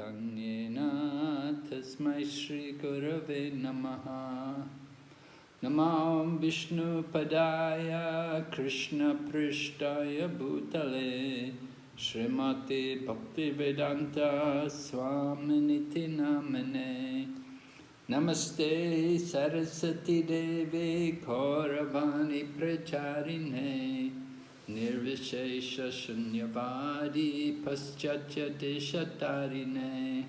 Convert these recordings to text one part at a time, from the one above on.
Chaitanyena Tasmai Shri Gurave Namaha. Namam Vishnu Padaya Krishna Prishtaya Bhutale Srimati Bhakti Vedanta Swaminiti Namane. Namaste Saraswati Devi Kauravani Pracharine Nirvishesha Shunyavadi Paschatya Deshatarine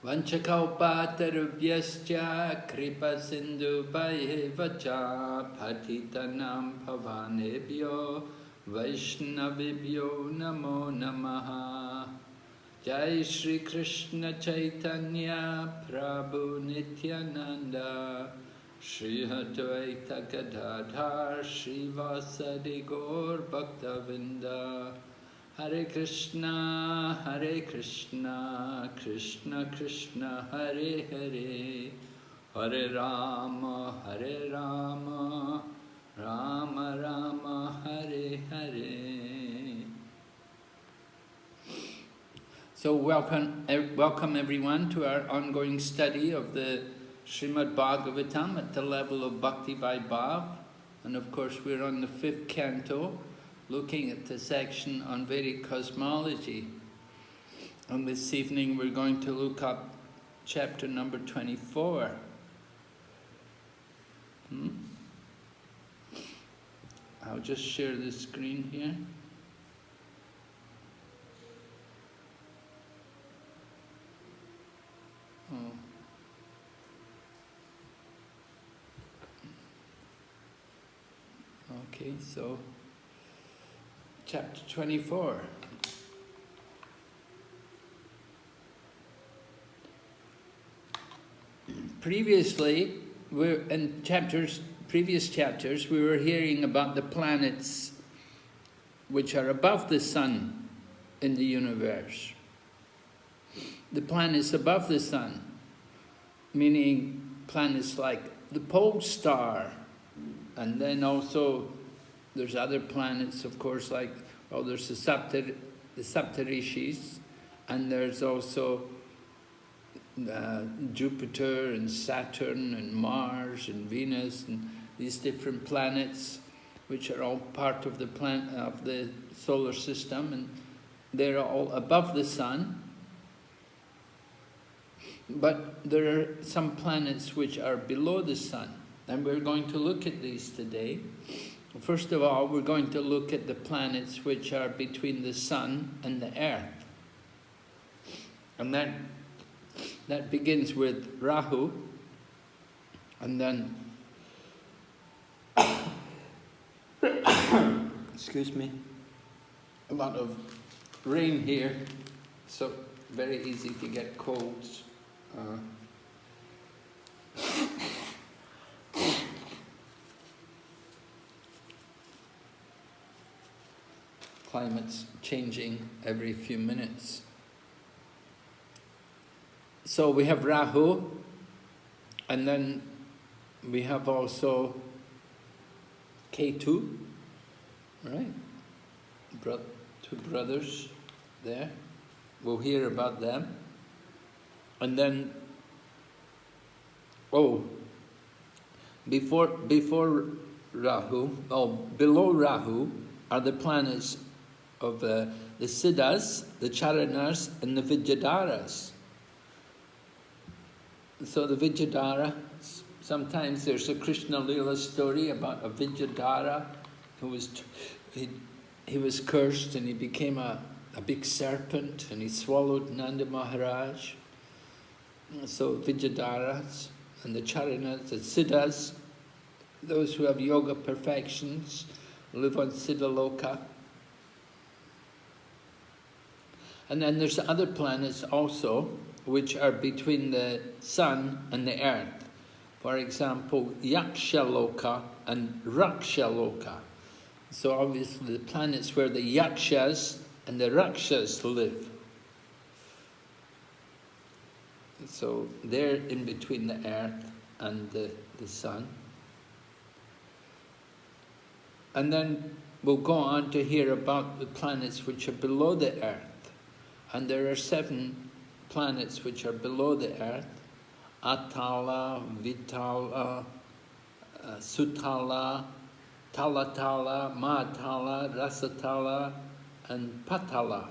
Vanchakalpatarubhyascha Kripa Sindhu Bhayevacha Patitanam Pavanebhyo Vaishnavibhyo Namo Namaha. Jai Shri Krishna Chaitanya Prabhu Nityananda Shri Advaita Gadadhar Shri Vasadi Gaur Bhaktavinda. Hare Krishna, Krishna Krishna, Hare Hare, Hare Rama, Rama Rama, Hare Hare. So welcome everyone to our ongoing study of the Srimad Bhagavatam at the level of Bhakti Vaibhava. And of course we're on the 5th canto, looking at the section on Vedic cosmology. And this evening we're going to look up chapter number 24. I'll just share the screen here. Okay, so chapter 24. Previously, previous chapters, we were hearing about the planets which are above the sun in the universe. The planets above the sun, meaning planets like the pole star, and then also there's other planets, of course, like, well, there's the Saptarishis, and there's also Jupiter and Saturn and Mars and Venus and these different planets, which are all part of the solar system, and they're all above the sun. But there are some planets which are below the sun, and we're going to look at these today. First of all, we're going to look at the planets which are between the sun and the earth. And that begins with Rahu, and then excuse me, a lot of rain here, so very easy to get colds. Climate's changing every few minutes. So we have Rahu, and then we have also Ketu, right? Two brothers there. We'll hear about them. And then, before Rahu, below Rahu are the planets of the Siddhas, the Charanas, and the Vidyadharas. So the Vidyadhara, sometimes there's a Krishna Lila story about a Vidyadhara who he was cursed and he became a big serpent and he swallowed Nanda Maharaj. So Vidyadharas and the Charanas, the Siddhas, those who have yoga perfections, live on Siddhaloka. And then there's other planets also, which are between the sun and the earth. For example, Yakshaloka and Rakshaloka. So obviously the planets where the Yakshas and the Rakshas live. So they're in between the earth and the sun. And then we'll go on to hear about the planets which are below the earth. And there are 7 planets which are below the earth: Atala, Vitala, Sutala, Talatala, Mahatala, Rasatala, and Patala.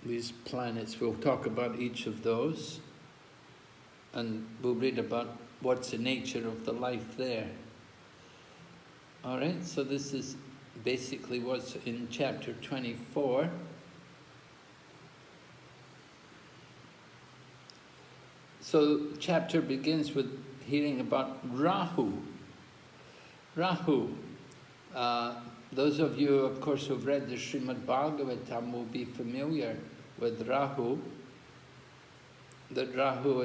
These planets, we'll talk about each of those, and we'll read about what's the nature of the life there. All right, so this is basically what's in chapter 24. So the chapter begins with hearing about Rahu. Rahu. Those of you, of course, who've read the Srimad Bhagavatam will be familiar with Rahu. That Rahu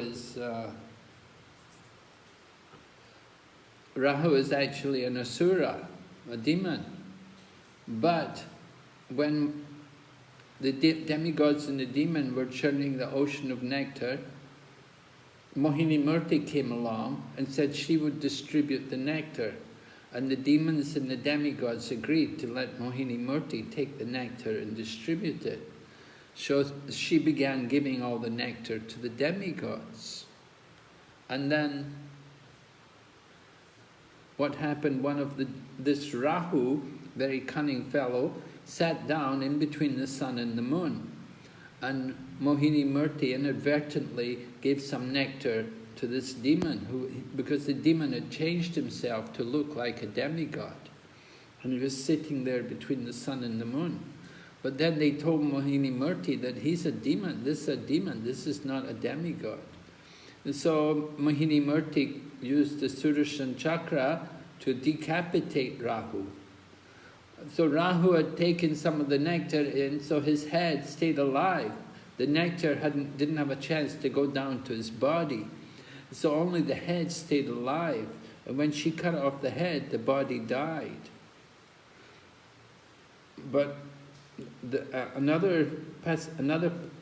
is actually an asura, a demon. But when the demigods and the demon were churning the ocean of nectar, Mohini Murti came along and said she would distribute the nectar. And the demons and the demigods agreed to let Mohini Murti take the nectar and distribute it. So she began giving all the nectar to the demigods. And then what happened, this Rahu, very cunning fellow, sat down in between the sun and the moon. And Mohini Murti inadvertently gave some nectar to this demon, because the demon had changed himself to look like a demigod. And he was sitting there between the sun and the moon. But then they told Mohini Murti that he's a demon, this is not a demigod. And so Mohini Murti used the Sudarshan Chakra to decapitate Rahu. So Rahu had taken some of the nectar in, so his head stayed alive. The nectar didn't have a chance to go down to his body. So only the head stayed alive. And when she cut off the head, the body died. But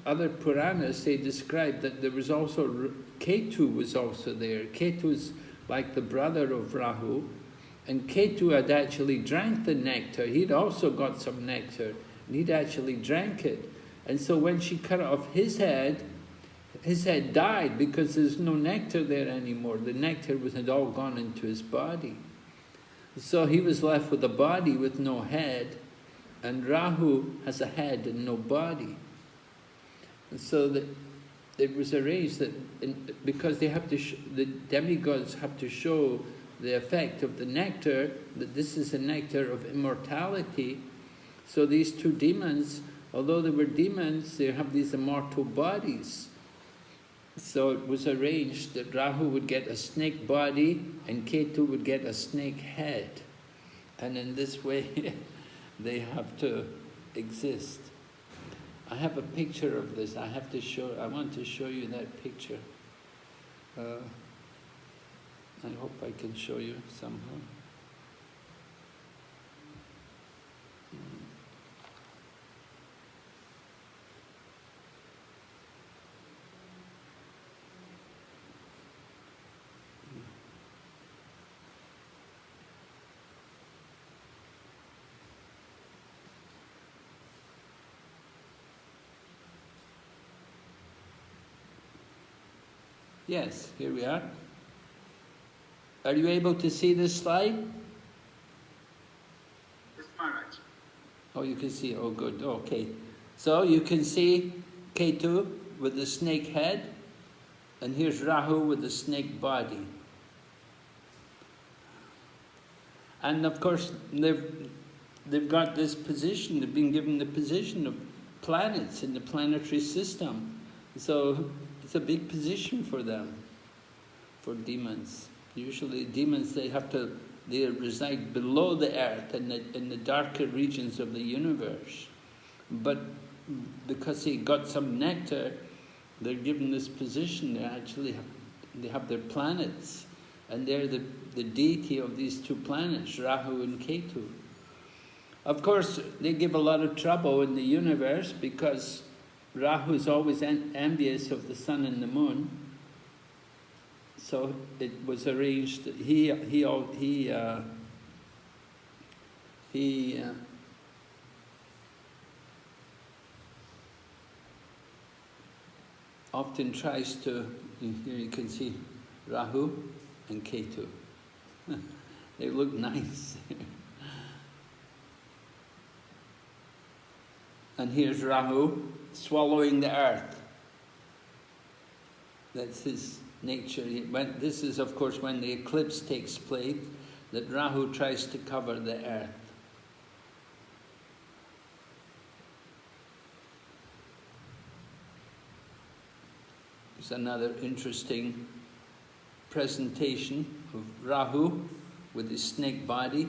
other Puranas, they describe that there was also, Ketu was also there. Ketu's like the brother of Rahu. And Ketu had actually drank the nectar. He'd also got some nectar. And he'd actually drank it. And so when she cut off his head died because there's no nectar there anymore. The nectar had all gone into his body. So he was left with a body with no head, and Rahu has a head and no body. And so it was arranged that because they have to, the demigods have to show the effect of the nectar, that this is a nectar of immortality. So these two demons, although they were demons, they have these immortal bodies. So it was arranged that Rahu would get a snake body and Ketu would get a snake head. And in this way, they have to exist. I have a picture of this. I want to show you that picture. I hope I can show you somehow. Yes, here we are. Are you able to see this slide? Yes, Maharaj. Oh, you can see. Oh, good. Okay. So you can see Ketu with the snake head, and here's Rahu with the snake body. And of course, they've got this position. They've been given the position of planets in the planetary system. So it's a big position for them, for demons. Usually demons, they reside below the earth in the darker regions of the universe. But because they got some nectar, they're given this position. They have their planets, and they're the deity of these two planets, Rahu and Ketu. Of course, they give a lot of trouble in the universe because Rahu is always envious of the sun and the moon. So it was arranged that often tries to, here you can see Rahu and Ketu. They look nice. And here's Rahu swallowing the earth. That's his nature. This is, of course, when the eclipse takes place, that Rahu tries to cover the earth. It's another interesting presentation of Rahu with his snake body.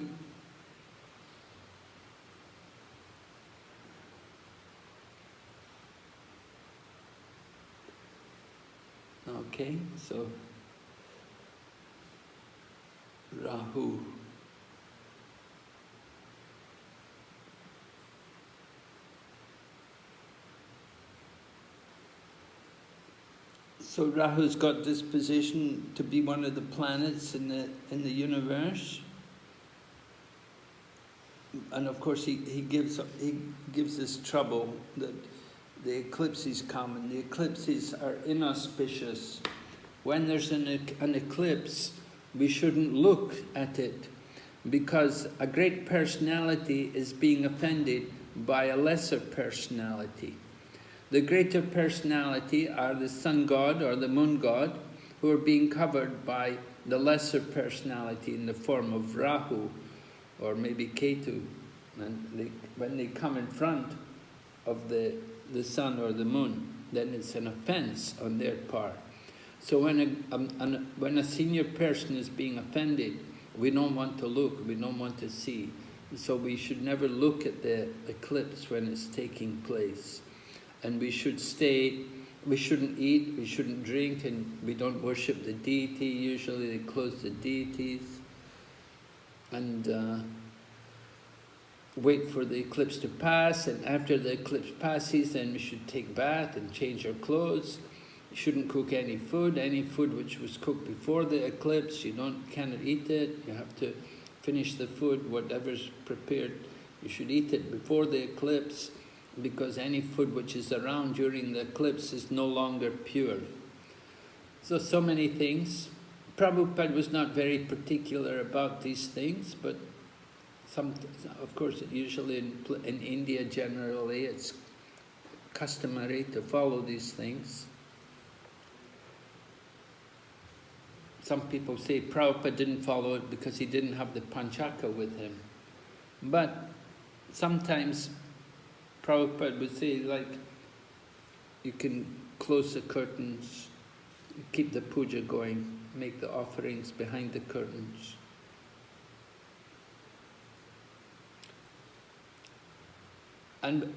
Okay, so Rahu. So Rahu's got this position to be one of the planets in the universe, and of course he gives us trouble that the eclipses come, and the eclipses are inauspicious. When there's an eclipse, we shouldn't look at it, because a great personality is being offended by a lesser personality. The greater personality are the sun god or the moon god, who are being covered by the lesser personality in the form of Rahu or maybe Ketu. And when they come in front of the sun or the moon, then it's an offense on their part. So when a senior person is being offended, we don't want to look, we don't want to see. So we should never look at the eclipse when it's taking place. And we should we shouldn't eat, we shouldn't drink, and we don't worship the deity. Usually they close the deities. And wait for the eclipse to pass, and after the eclipse passes, then we should take bath and change our clothes. You shouldn't cook any food which was cooked before the eclipse. You cannot eat it. You have to finish the food, whatever's prepared. You should eat it before the eclipse, because any food which is around during the eclipse is no longer pure. So many things. Prabhupada was not very particular about these things, but of course, usually in India generally, it's customary to follow these things. Some people say Prabhupada didn't follow it because he didn't have the Panchaka with him. But sometimes Prabhupada would say, like, you can close the curtains, keep the puja going, make the offerings behind the curtains. And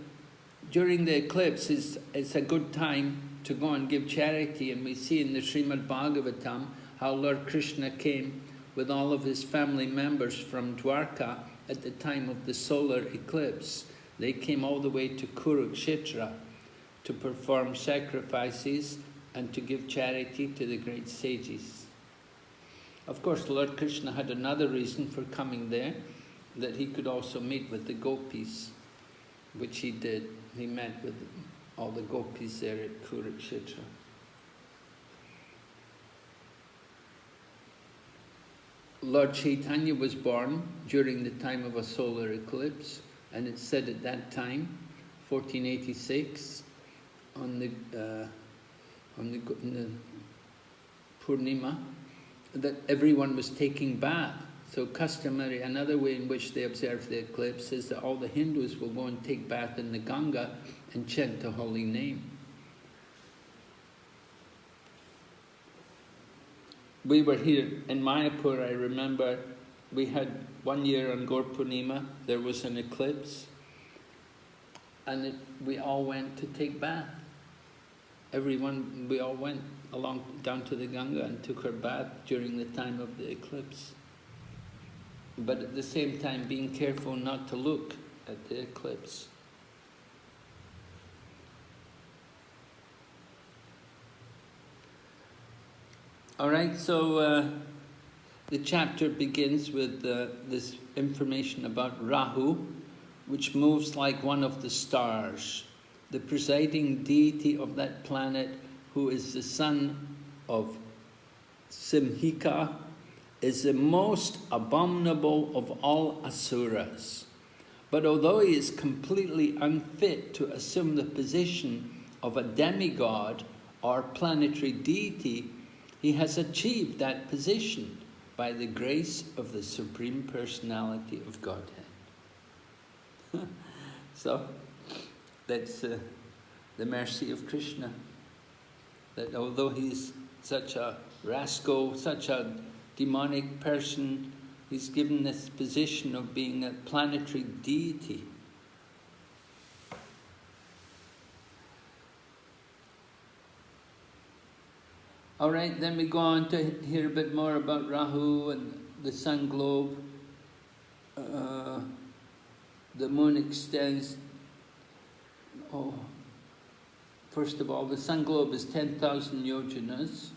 during the eclipse, it's a good time to go and give charity, and we see in the Srimad Bhagavatam how Lord Krishna came with all of his family members from Dwarka at the time of the solar eclipse. They came all the way to Kurukshetra to perform sacrifices and to give charity to the great sages. Of course, Lord Krishna had another reason for coming there, that he could also meet with the gopis, which he did. He met with all the gopis there at Kurukshetra. Lord Chaitanya was born during the time of a solar eclipse, and it's said at that time, 1486, in the Purnima, that everyone was taking bath. So customary, another way in which they observe the eclipse is that all the Hindus will go and take bath in the Ganga and chant the holy name. We were here in Mayapur, I remember, we had 1 year on Gaur Purnima, there was an eclipse, and we all went to take bath. We all went down to the Ganga and took our bath during the time of the eclipse. But at the same time, being careful not to look at the eclipse. All right, so the chapter begins with this information about Rahu, which moves like one of the stars. The presiding deity of that planet who is the son of Simhika, is the most abominable of all asuras. But although he is completely unfit to assume the position of a demigod or planetary deity, he has achieved that position by the grace of the Supreme Personality of Godhead. So, that's the mercy of Krishna. That although he's such a rascal, such a demonic person, he's given this position of being a planetary deity. All right, then we go on to hear a bit more about Rahu and the sun globe. The moon extends. First of all, the sun globe is 10,000 yojanas.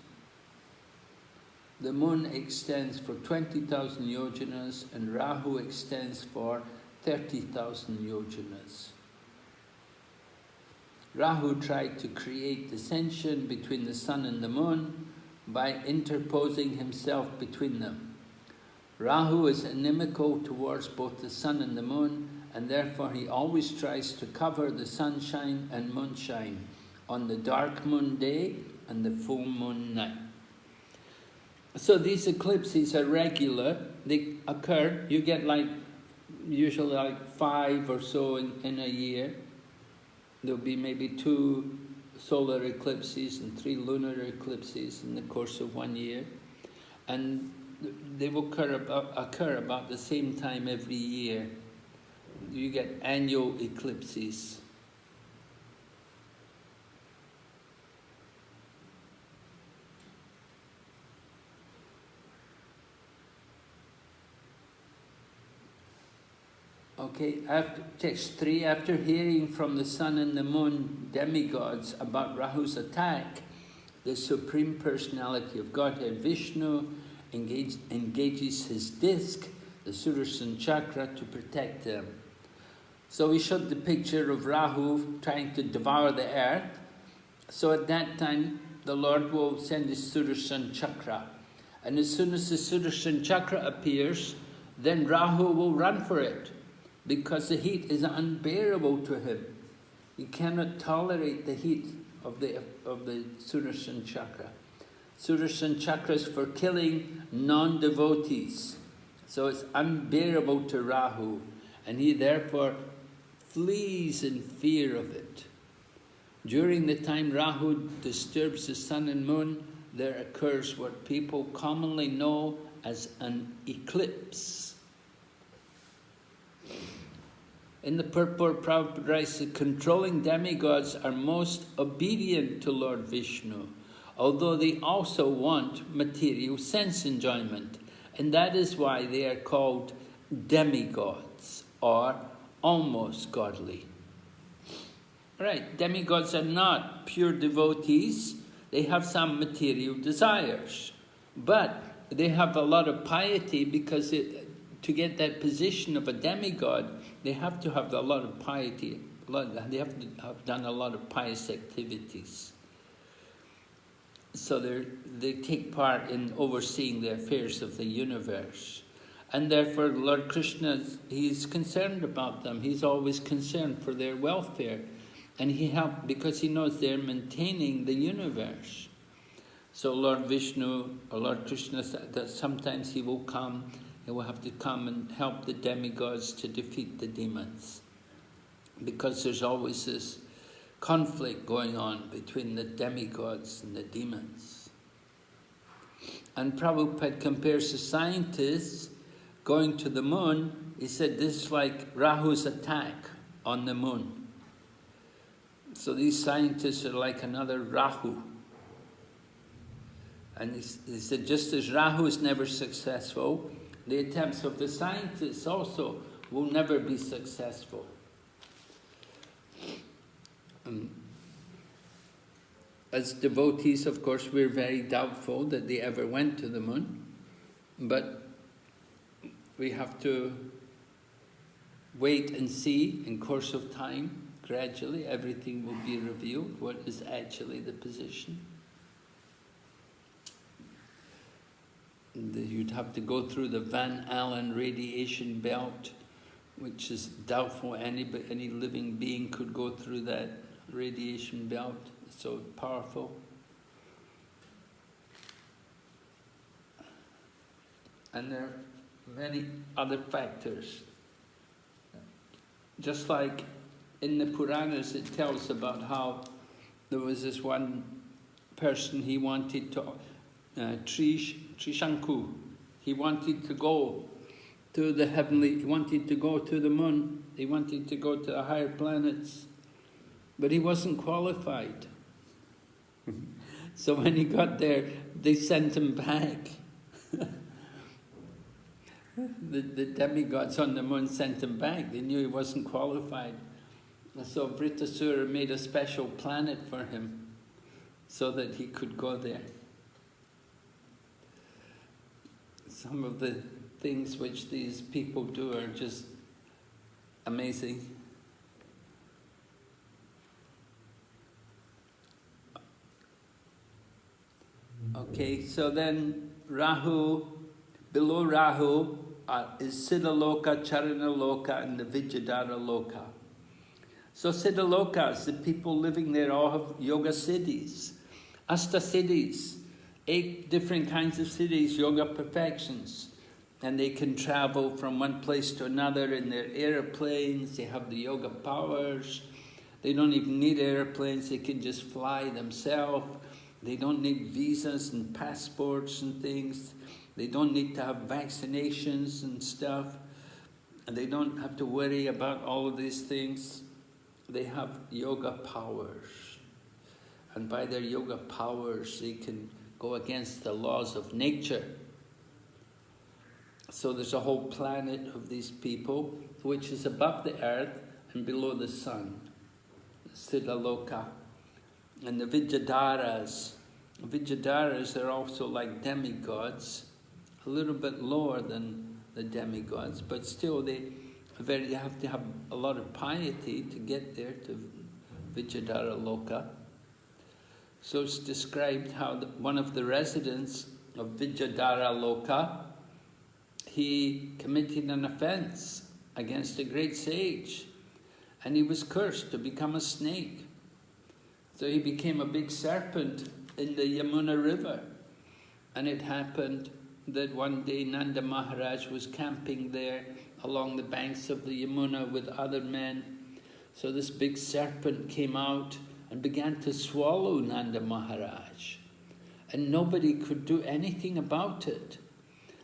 The moon extends for 20,000 yojanas, and Rahu extends for 30,000 yojanas. Rahu tried to create dissension between the sun and the moon by interposing himself between them. Rahu is inimical towards both the sun and the moon, and therefore he always tries to cover the sunshine and moonshine on the dark moon day and the full moon night. So these eclipses are regular. They occur, you get usually 5 or so in a year. There'll be maybe 2 solar eclipses and 3 lunar eclipses in the course of 1 year. And they will occur about the same time every year. You get annual eclipses. Okay, text 3, after hearing from the sun and the moon demigods about Rahu's attack, the Supreme Personality of Godhead, Vishnu, engages his disc, the Sudarshan Chakra, to protect them. So we showed the picture of Rahu trying to devour the earth. So at that time, the Lord will send his Sudarshan Chakra. And as soon as the Sudarshan Chakra appears, then Rahu will run for it, because the heat is unbearable to him. He cannot tolerate the heat of the Sudarshan Chakra. Sudarshan Chakra is for killing non-devotees. So it's unbearable to Rahu, and he therefore flees in fear of it. During the time Rahu disturbs the sun and moon, there occurs what people commonly know as an eclipse. In the purport, Prabhupada writes that controlling demigods are most obedient to Lord Vishnu, although they also want material sense enjoyment, and that is why they are called demigods, or almost godly. Right, demigods are not pure devotees. They have some material desires, but they have a lot of piety, because to get that position of a demigod, they have to have a lot of piety. They have to have done a lot of pious activities. So they take part in overseeing the affairs of the universe. And therefore Lord Krishna, he's concerned about them. He's always concerned for their welfare. And he helps because he knows they're maintaining the universe. So Lord Vishnu, or Lord Krishna, that sometimes he will come. He will have to come and help the demigods to defeat the demons. Because there's always this conflict going on between the demigods and the demons. And Prabhupada compares the scientists going to the moon. He said this is like Rahu's attack on the moon. So these scientists are like another Rahu. And he said just as Rahu is never successful, the attempts of the scientists also will never be successful. As devotees, of course, we're very doubtful that they ever went to the moon, but we have to wait and see in course of time. gradually everything will be revealed, what is actually the position. You'd have to go through the Van Allen radiation belt, which is doubtful any living being could go through that radiation belt. It's so powerful. And there are many other factors. Just like in the Puranas, it tells about how there was this one person, he wanted to, Trishanku, he wanted to go to the heavenly, he wanted to go to the moon, he wanted to go to the higher planets, but he wasn't qualified. So when he got there, they sent him back. The demigods on the moon sent him back. They knew he wasn't qualified. So Vritasura made a special planet for him so that he could go there. Some of the things which these people do are just amazing. Okay, so then Rahu, below Rahu is Siddhaloka, Charanaloka and the Vidyadhara Loka. So Siddhalokas, the people living there all have yoga siddhis, Asta siddhis, 8 different kinds of siddhis, yoga perfections. And they can travel from one place to another in their airplanes, they have the yoga powers, they don't even need airplanes, they can just fly themselves, they don't need visas and passports and things. They don't need to have vaccinations and stuff. And they don't have to worry about all of these things. They have yoga powers. And by their yoga powers, they can go against the laws of nature. So there's a whole planet of these people, which is above the earth and below the sun. Siddhaloka. And the Vidyadharas. Vidyadharas are also like demigods. A little bit lower than the demigods, but still they have to have a lot of piety to get there to Vidyadhara Loka. So it's described how one of the residents of Vidyadhara Loka, he committed an offense against a great sage, and he was cursed to become a snake. So he became a big serpent in the Yamuna River, and it happened that one day Nanda Maharaj was camping there along the banks of the Yamuna with other men. So this big serpent came out and began to swallow Nanda Maharaj. And nobody could do anything about it.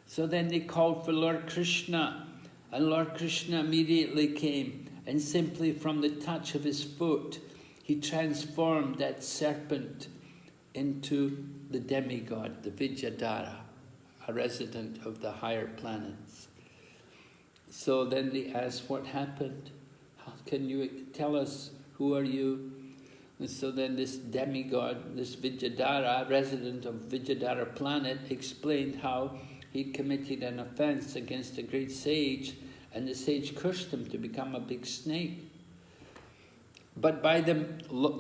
So then they called for Lord Krishna, and Lord Krishna immediately came, and simply from the touch of his foot, he transformed that serpent into the demigod, the Vidyadhara, a resident of the higher planets. So then they asked, what happened? How can you tell us, who are you? And so then this demigod, this Vidyadhara, resident of Vidyadhara planet, explained how he committed an offense against a great sage, and the sage cursed him to become a big snake. But by the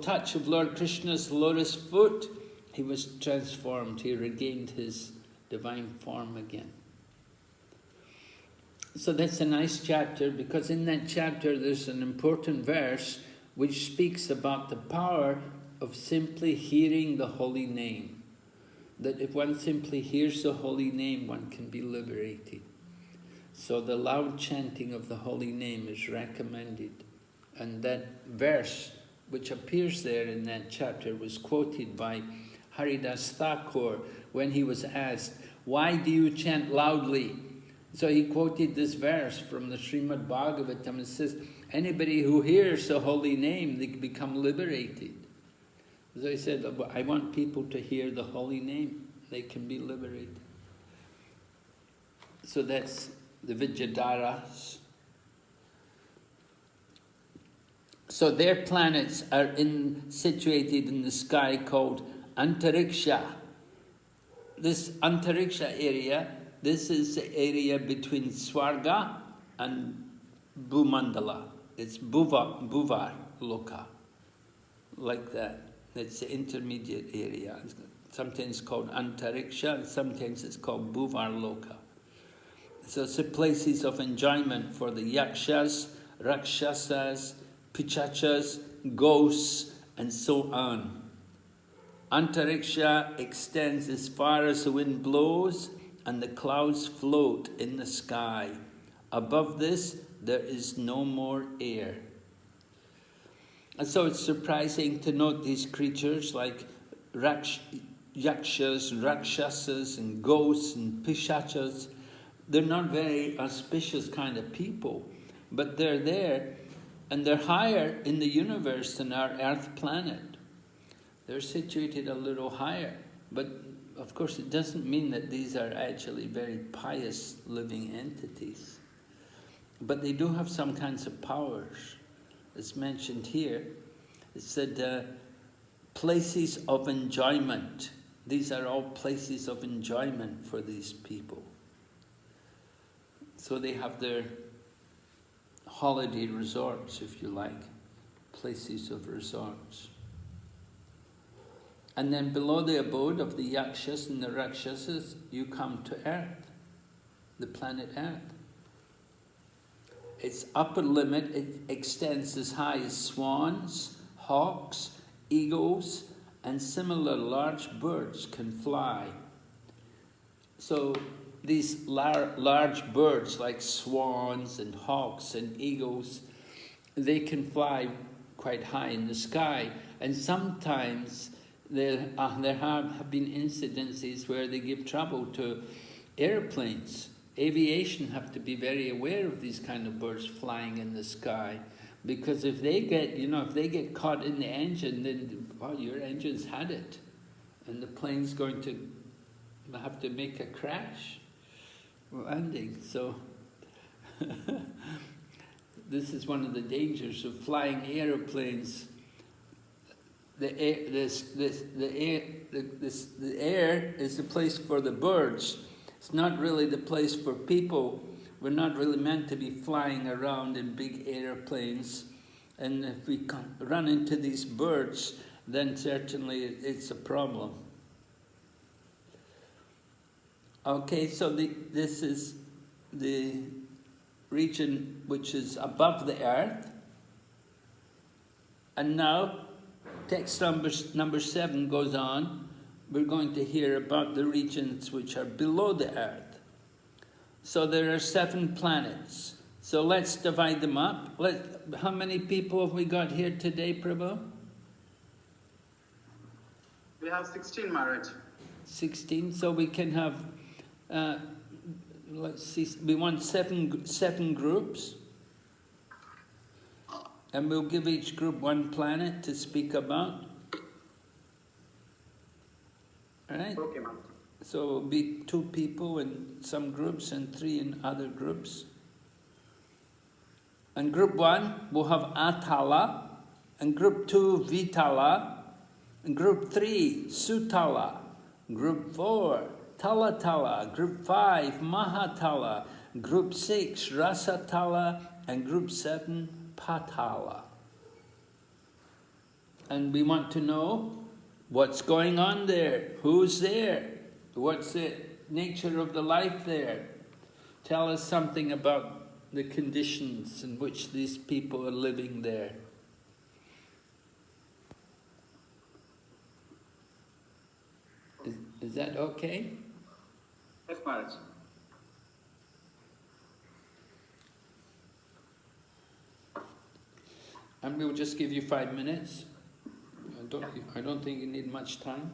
touch of Lord Krishna's lotus foot, he was transformed, he regained his divine form again. So that's a nice chapter, because in that chapter there's an important verse which speaks about the power of simply hearing the holy name. That if one simply hears the holy name, one can be liberated. So the loud chanting of the holy name is recommended. And that verse which appears there in that chapter was quoted by Haridas Thakur when he was asked, why do you chant loudly? So he quoted this verse from the Srimad Bhagavatam and says, anybody who hears the holy name, they become liberated. So he said, I want people to hear the holy name, they can be liberated. So that's the Vidyadharas. So their planets are situated in the sky called Antariksha. This Antariksha area, this is the area between Swarga and Bhumandala. It's Bhuvar. loka, like that. It's the intermediate area. It's sometimes called antariksha, and sometimes it's called bhuvar loka. So it's the places of enjoyment for the yakshas, rakshasas, pichachas, ghosts, and so on. Antariksha extends as far as the wind blows and the clouds float in the sky. Above this, there is no more air. And so it's surprising to note these creatures like yakshas, rakshasas, and ghosts, and pishachas. They're not very auspicious kind of people, but they're there, and they're higher in the universe than our Earth planet. They're situated a little higher, but of course it doesn't mean that these are actually very pious living entities. But they do have some kinds of powers. It's mentioned here. It said places of enjoyment. These are all places of enjoyment for these people. So they have their holiday resorts, if you like, places of resorts. And then below the abode of the yakshas and the rakshasas, you come to Earth, the planet Earth. Its upper limit, it extends as high as swans, hawks, eagles, and similar large birds can fly. So these large birds like swans and hawks and eagles, they can fly quite high in the sky. And sometimes there have been incidences where they give trouble to airplanes. Aviation have to be very aware of these kind of birds flying in the sky, because if they get caught in the engine, then your engine's had it, and the plane's going to have to make a crash landing. So this is one of the dangers of flying aeroplanes. The air is the place for the birds. It's not really the place for people. We're not really meant to be flying around in big airplanes. And if we run into these birds, then certainly it's a problem. Okay, so this is the region which is above the earth. And now, text number 7 goes on. We're going to hear about the regions which are below the earth. So there are 7 planets. So let's divide them up. How many people have we got here today, Prabhu? We have 16, Maharaj. 16. So we can have, let's see, we want seven groups. And we'll give each group 1 planet to speak about. All right? Okay, ma'am. So it will be 2 people in some groups and 3 in other groups. And group 1 will have Atala, and group 2 Vitala, and group 3 Sutala, group 4 Talatala, group 5 Mahatala, group 6 Rasatala, and group 7 Patala. And we want to know what's going on there, who's there, what's the nature of the life there. Tell us something about the conditions in which these people are living there. Is that okay? Yes, Maharaj. And we'll just give you 5 minutes. I don't think you need much time.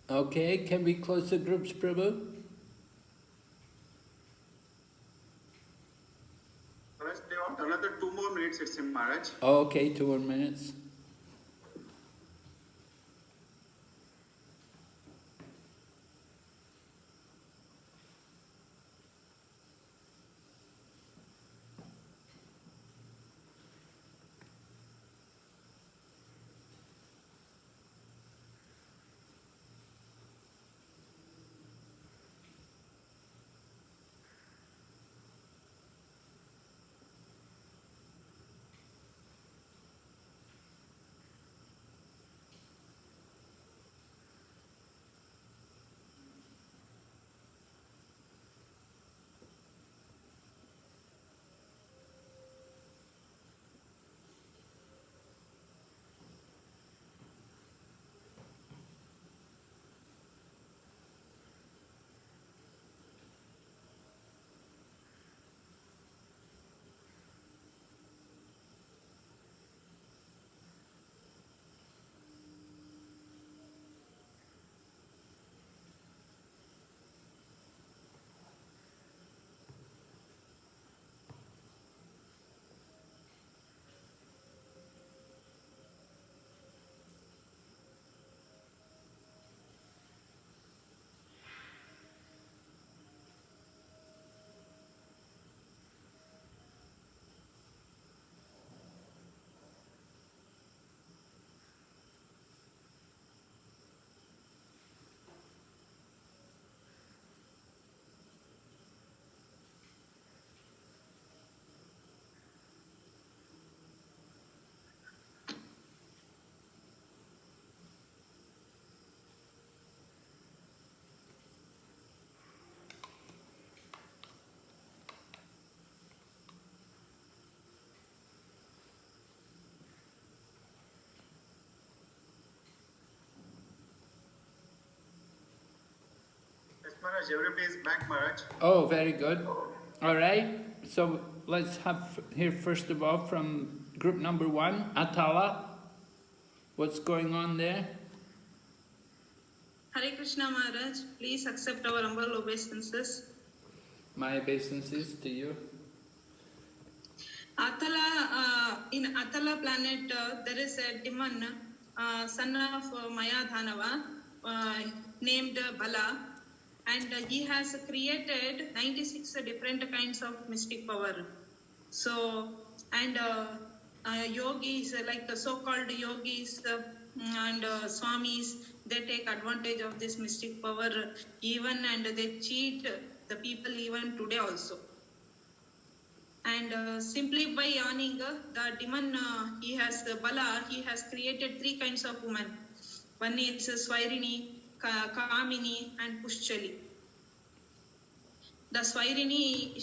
Okay, can we close the groups, Prabhu? Maharaj, they want another 2 more minutes, it seems, Maharaj. Okay, 2 more minutes. Yes, Maharaj, everybody is back, Maharaj. Oh, very good. All right, so let's have hear first of all from group number 1, Atala. What's going on there? Hare Krishna Maharaj, please accept our humble obeisances. My obeisances to you. In Atala planet, there is a demon, son of Mayadhanava, named Bala, and he has created 96 different kinds of mystic power. So, and yogis, like so-called yogis and swamis, they take advantage of this mystic power even, and they cheat the people even today also. And simply by yawning, the demon, Bala, he has created 3 kinds of women. One is Swairini, Kamini, and Pushchali. The Swairini,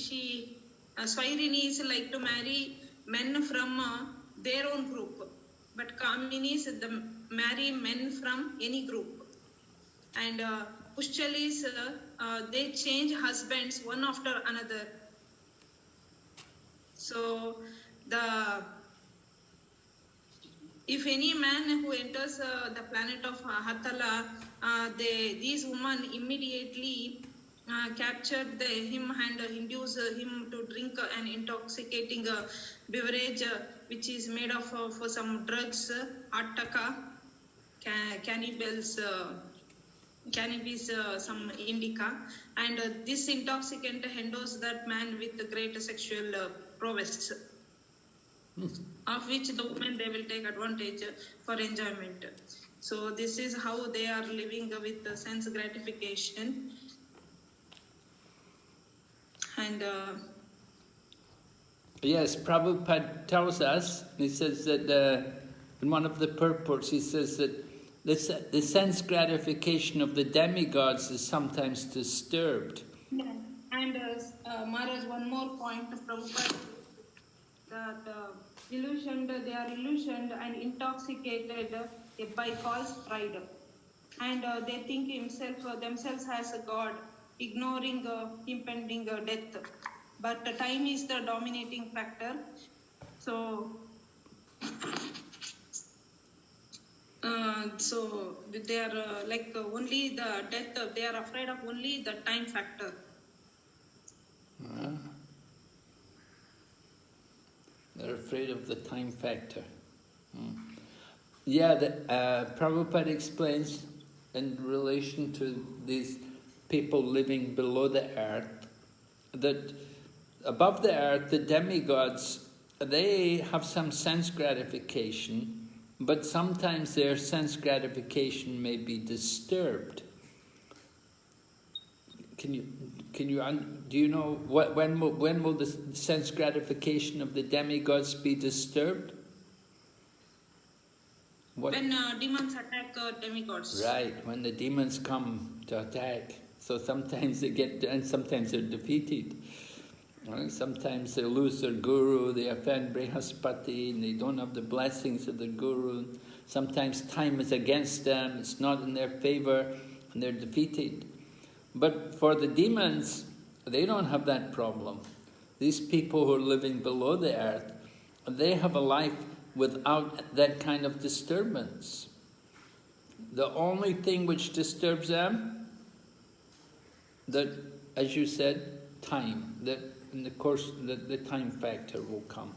Swairini is like to marry men from their own group, but Kamini is marry men from any group. And Pushchalis, they change husbands one after another. So, if any man who enters the planet of Hatala, these women immediately capture him and induce him to drink an intoxicating beverage which is made of for some drugs, attaka, cannabis, some indica, and this intoxicant endows that man with great sexual prowess, of which the women they will take advantage for enjoyment. So this is how they are living with sense gratification. And Yes, Prabhupada tells us, he says that in one of the purports, he says that the sense gratification of the demigods is sometimes disturbed. yeah. And Maharaj, one more point from that they are illusioned and intoxicated by false pride, and they think themselves as a god, ignoring impending death. But time is the dominating factor. So they are only the death. They are afraid of only the time factor. They're afraid of the time factor. Yeah, Prabhupada explains in relation to these people living below the earth that above the earth, the demigods, they have some sense gratification, but sometimes their sense gratification may be disturbed. Do you know when will the sense gratification of the demigods be disturbed? When demons attack demigods. Right, when the demons come to attack. So sometimes they get, and sometimes they're defeated. Right? Sometimes they lose their guru, they offend Brihaspati, and they don't have the blessings of the guru. Sometimes time is against them, it's not in their favor, and they're defeated. But for the demons, they don't have that problem. These people who are living below the earth, they have a life without that kind of disturbance. The only thing which disturbs them, that, as you said, time, that in the course, the time factor will come.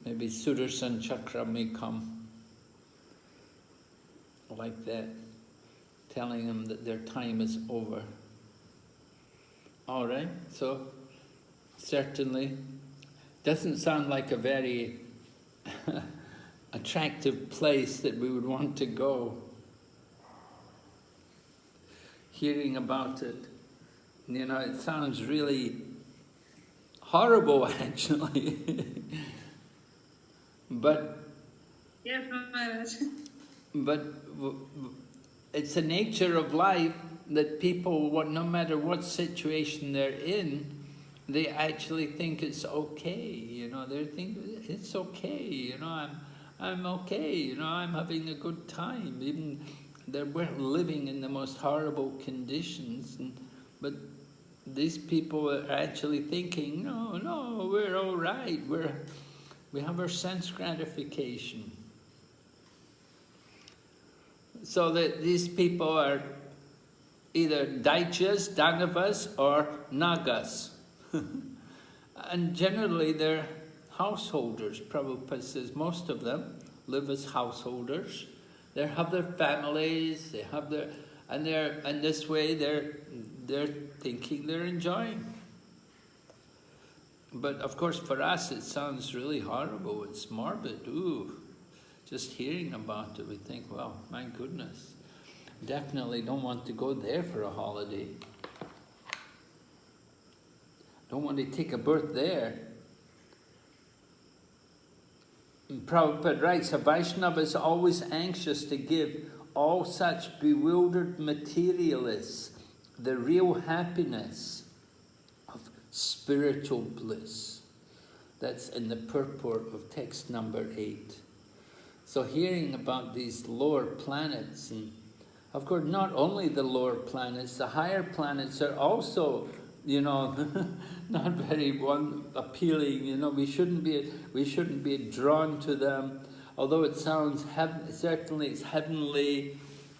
Maybe Sudarshan Chakra may come like that, telling them that their time is over. All right, so certainly doesn't sound like a very attractive place that we would want to go. Hearing about it, it sounds really horrible actually. But Yes, Maharaj. But it's the nature of life that people, no matter what situation they're in, they actually think it's okay. They think it's okay. I'm okay. I'm having a good time. Even we're living in the most horrible conditions, but these people are actually thinking, no, we're all right. We have our sense gratification. So that these people are either Daityas, Danavas, or Nagas. And generally they're householders. Prabhupada says most of them live as householders. They have their families, they have their, and this way they're thinking they're enjoying. But of course for us it sounds really horrible, it's morbid, just hearing about it we think, well, my goodness, definitely don't want to go there for a holiday. Don't want to take a birth there. And Prabhupada writes, a Vaishnava is always anxious to give all such bewildered materialists the real happiness of spiritual bliss. That's in the purport of text number 8. So hearing about these lower planets, and of course not only the lower planets, the higher planets are also, not very appealing. We shouldn't be drawn to them. Although it sounds certainly it's heavenly,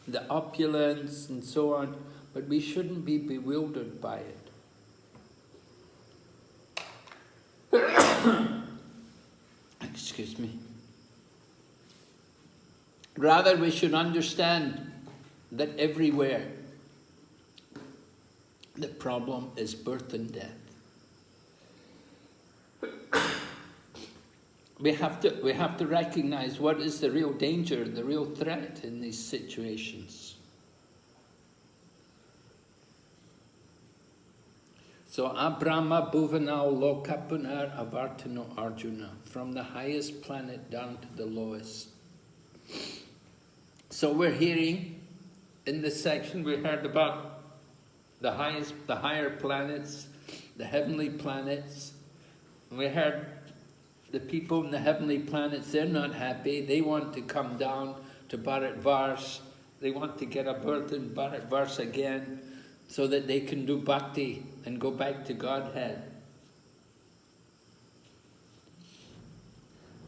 the opulence and so on, but we shouldn't be bewildered by it. Excuse me. Rather, we should understand that everywhere the problem is birth and death. We have to recognize what is the real danger, the real threat in these situations. So, Abrahma Bhuvanao Lokapunar Avartano Arjuna, from the highest planet down to the lowest. So we're hearing, in this section we heard about the higher planets, the heavenly planets. We heard the people in the heavenly planets, they're not happy, they want to come down to Bharatvarsh, they want to get a birth in Bharatvarsh again, so that they can do bhakti and go back to Godhead.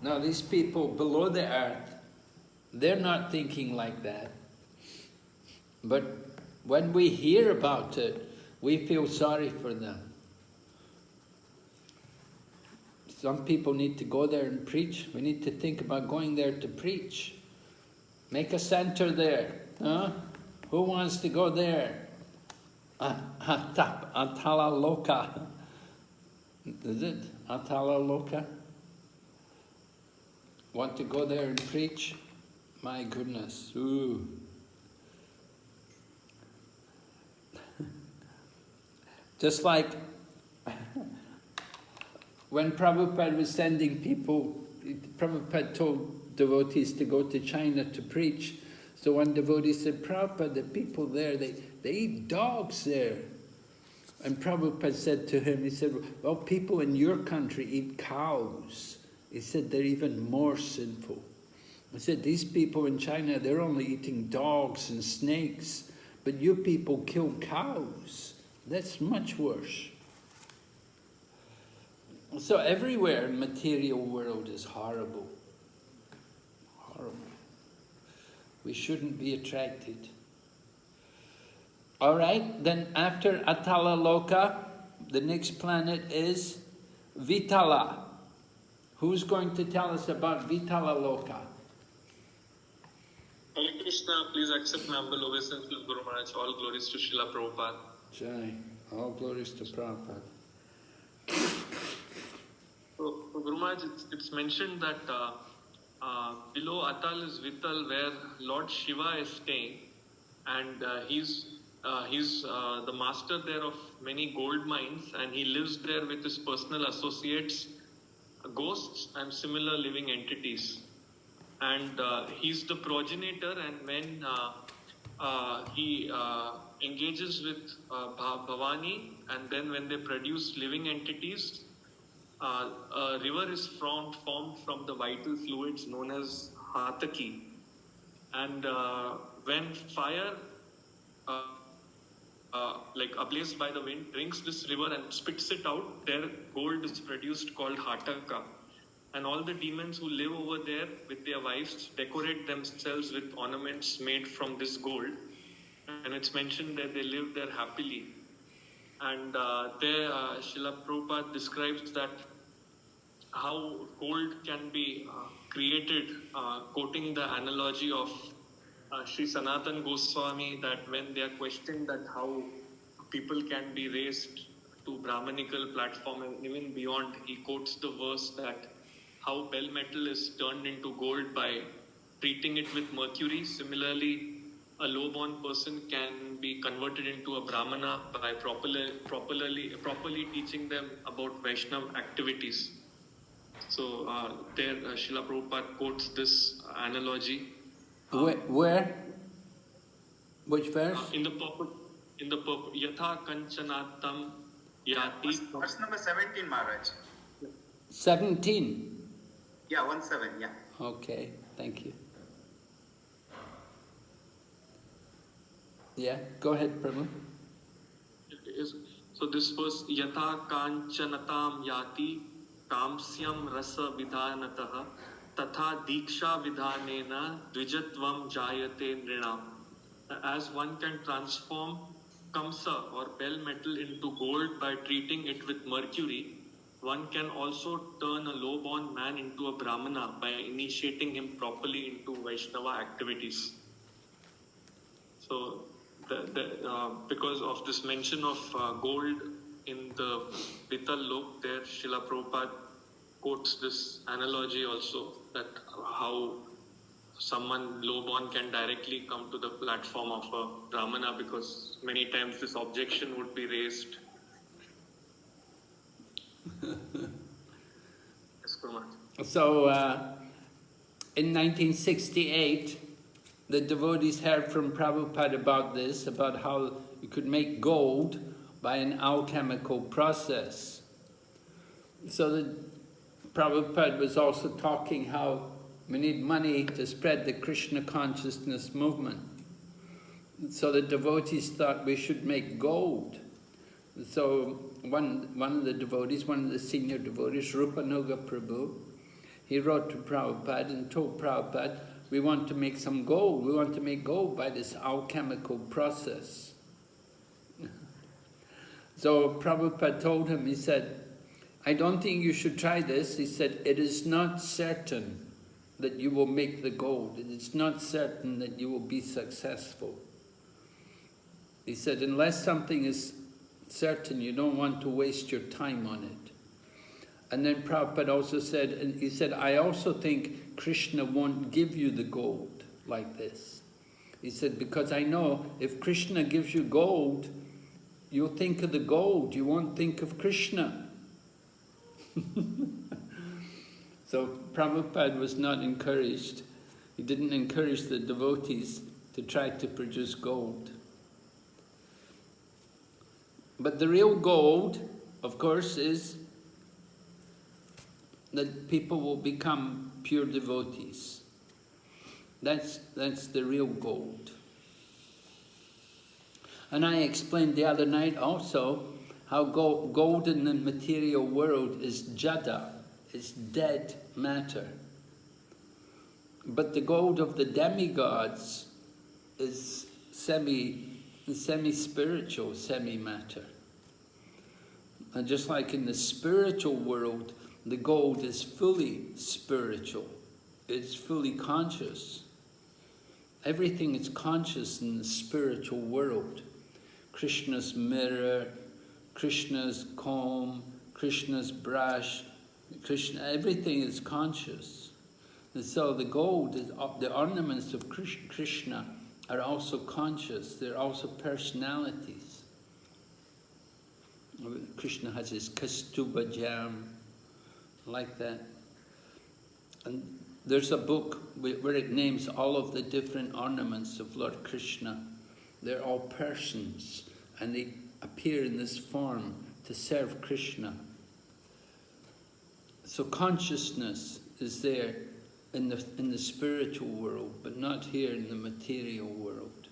Now these people below the earth, they're not thinking like that. But when we hear about it, we feel sorry for them. Some people need to go there and preach. We need to think about going there to preach. Make a center there. Huh? Who wants to go there? Atala Loka. Is it? Atala Loka? Want to go there and preach? My goodness. Ooh. Just like when Prabhupada was sending people, Prabhupada told devotees to go to China to preach. So one devotee said, Prabhupada, the people there, they eat dogs there. And Prabhupada said to him, he said, well, people in your country eat cows. He said, they're even more sinful. I said, these people in China, they're only eating dogs and snakes, but you people kill cows. That's much worse. So everywhere in the material world is horrible. Horrible. We shouldn't be attracted. All right, then after Atala Loka, the next planet is Vitala. Who's going to tell us about Vitala Loka? Hare Krishna, please accept my humble obeisance with Guru Maharaj. All glories to Srila Prabhupada. Jai. All glories to Prabhupada. So, Guru Maharaj, it's mentioned that below Atal is Vital, where Lord Shiva is staying, and he's the master there of many gold mines, and he lives there with his personal associates, ghosts and similar living entities. And he's the progenitor, and when he engages with Bhavani, and then when they produce living entities, a river is formed from the vital fluids known as Hataki. And when fire, like ablaze by the wind, drinks this river and spits it out, their gold is produced called Hataka. And all the demons who live over there with their wives decorate themselves with ornaments made from this gold. And it's mentioned that they live there happily. And there Srila Prabhupada describes that how gold can be created, quoting the analogy of Sri Sanatan Goswami, that when they are questioned that how people can be raised to Brahmanical platform and even beyond, he quotes the verse that how bell metal is turned into gold by treating it with mercury. Similarly, a low-born person can be converted into a Brahmana by properly teaching them about Vaishnava activities. So there Srila Prabhupada quotes this analogy. Where? Which verse? In the purport, Yatha Kanchanatam Yati. Verse number 17, Maharaj. 17. Yeah, 17, yeah. Okay, thank you. Yeah, go ahead, Prabhu. So this verse, Yatha Kanchanatam Yati Kamsyam Rasa Vidhanataha Tatha Diksha Vidhanena Dvijatvam Jayate Nrinam. As one can transform Kamsa or bell metal into gold by treating it with mercury, one can also turn a low-born man into a Brahmana by initiating him properly into Vaishnava activities. So, because of this mention of gold in the Vital Lok, there Srila Prabhupada quotes this analogy also, that how someone low-born can directly come to the platform of a Brahmana, because many times this objection would be raised. So, in 1968, the devotees heard from Prabhupada about this, about how you could make gold by an alchemical process. So the Prabhupada was also talking how we need money to spread the Krishna consciousness movement. So the devotees thought we should make gold. So one of the devotees, one of the senior devotees, Rupanuga Prabhu, he wrote to Prabhupada and told Prabhupada, we want to make some gold. We want to make gold by this alchemical process. So Prabhupada told him, he said, I don't think you should try this. He said, it is not certain that you will make the gold. It is not certain that you will be successful. He said, unless something is certain, you don't want to waste your time on it. And then Prabhupada also said, and he said, I also think Krishna won't give you the gold like this. He said, because I know if Krishna gives you gold, you'll think of the gold, you won't think of Krishna. So Prabhupada was not encouraged. He didn't encourage the devotees to try to produce gold. But the real gold, of course, is that people will become pure devotees. That's the real gold. And I explained the other night also how gold in the material world is jada, it's dead matter. But the gold of the demigods is semi-spiritual, semi-matter. And just like in the spiritual world, the gold is fully spiritual. It's fully conscious. Everything is conscious in the spiritual world. Krishna's mirror, Krishna's comb, Krishna's brush, everything is conscious. And so the gold, the ornaments of Krishna are also conscious. They're also personalities. Krishna has his kastuba jam, like that. And there's a book where it names all of the different ornaments of Lord Krishna. They're all persons, and they appear in this form to serve Krishna. So consciousness is there in the spiritual world, but not here in the material world.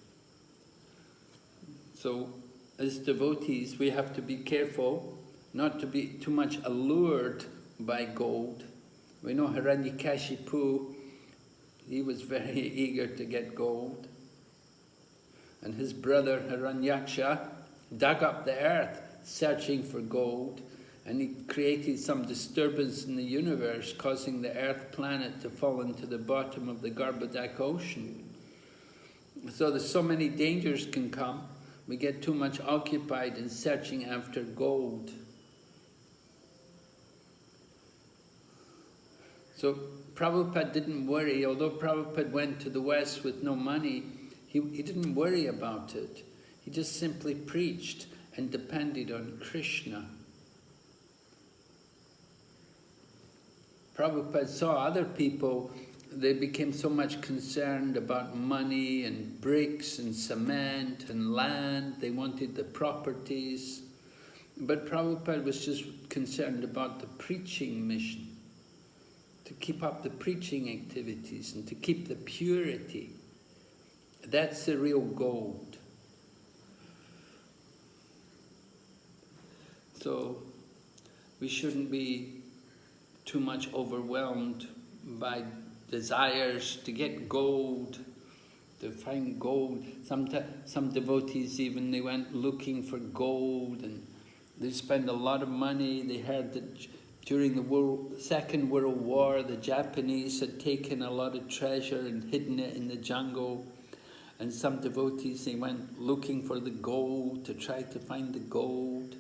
So as devotees, we have to be careful not to be too much allured by gold. We know Hiranyakashipu, he was very eager to get gold. And his brother Hiranyaksha dug up the earth searching for gold, and he created some disturbance in the universe, causing the earth planet to fall into the bottom of the Garbhodak ocean. So there's so many dangers can come. We get too much occupied in searching after gold. So Prabhupada didn't worry, although Prabhupada went to the West with no money, he didn't worry about it. He just simply preached and depended on Krishna. Prabhupada saw other people, they became so much concerned about money and bricks and cement and land. They wanted the properties. But Prabhupada was just concerned about the preaching mission, to keep up the preaching activities and to keep the purity. That's the real gold. So we shouldn't be too much overwhelmed by desires to get gold, to find gold. Some devotees even, they went looking for gold and they spent a lot of money. They heard that during the Second World War, the Japanese had taken a lot of treasure and hidden it in the jungle. And some devotees, they went looking for the gold, to try to find the gold.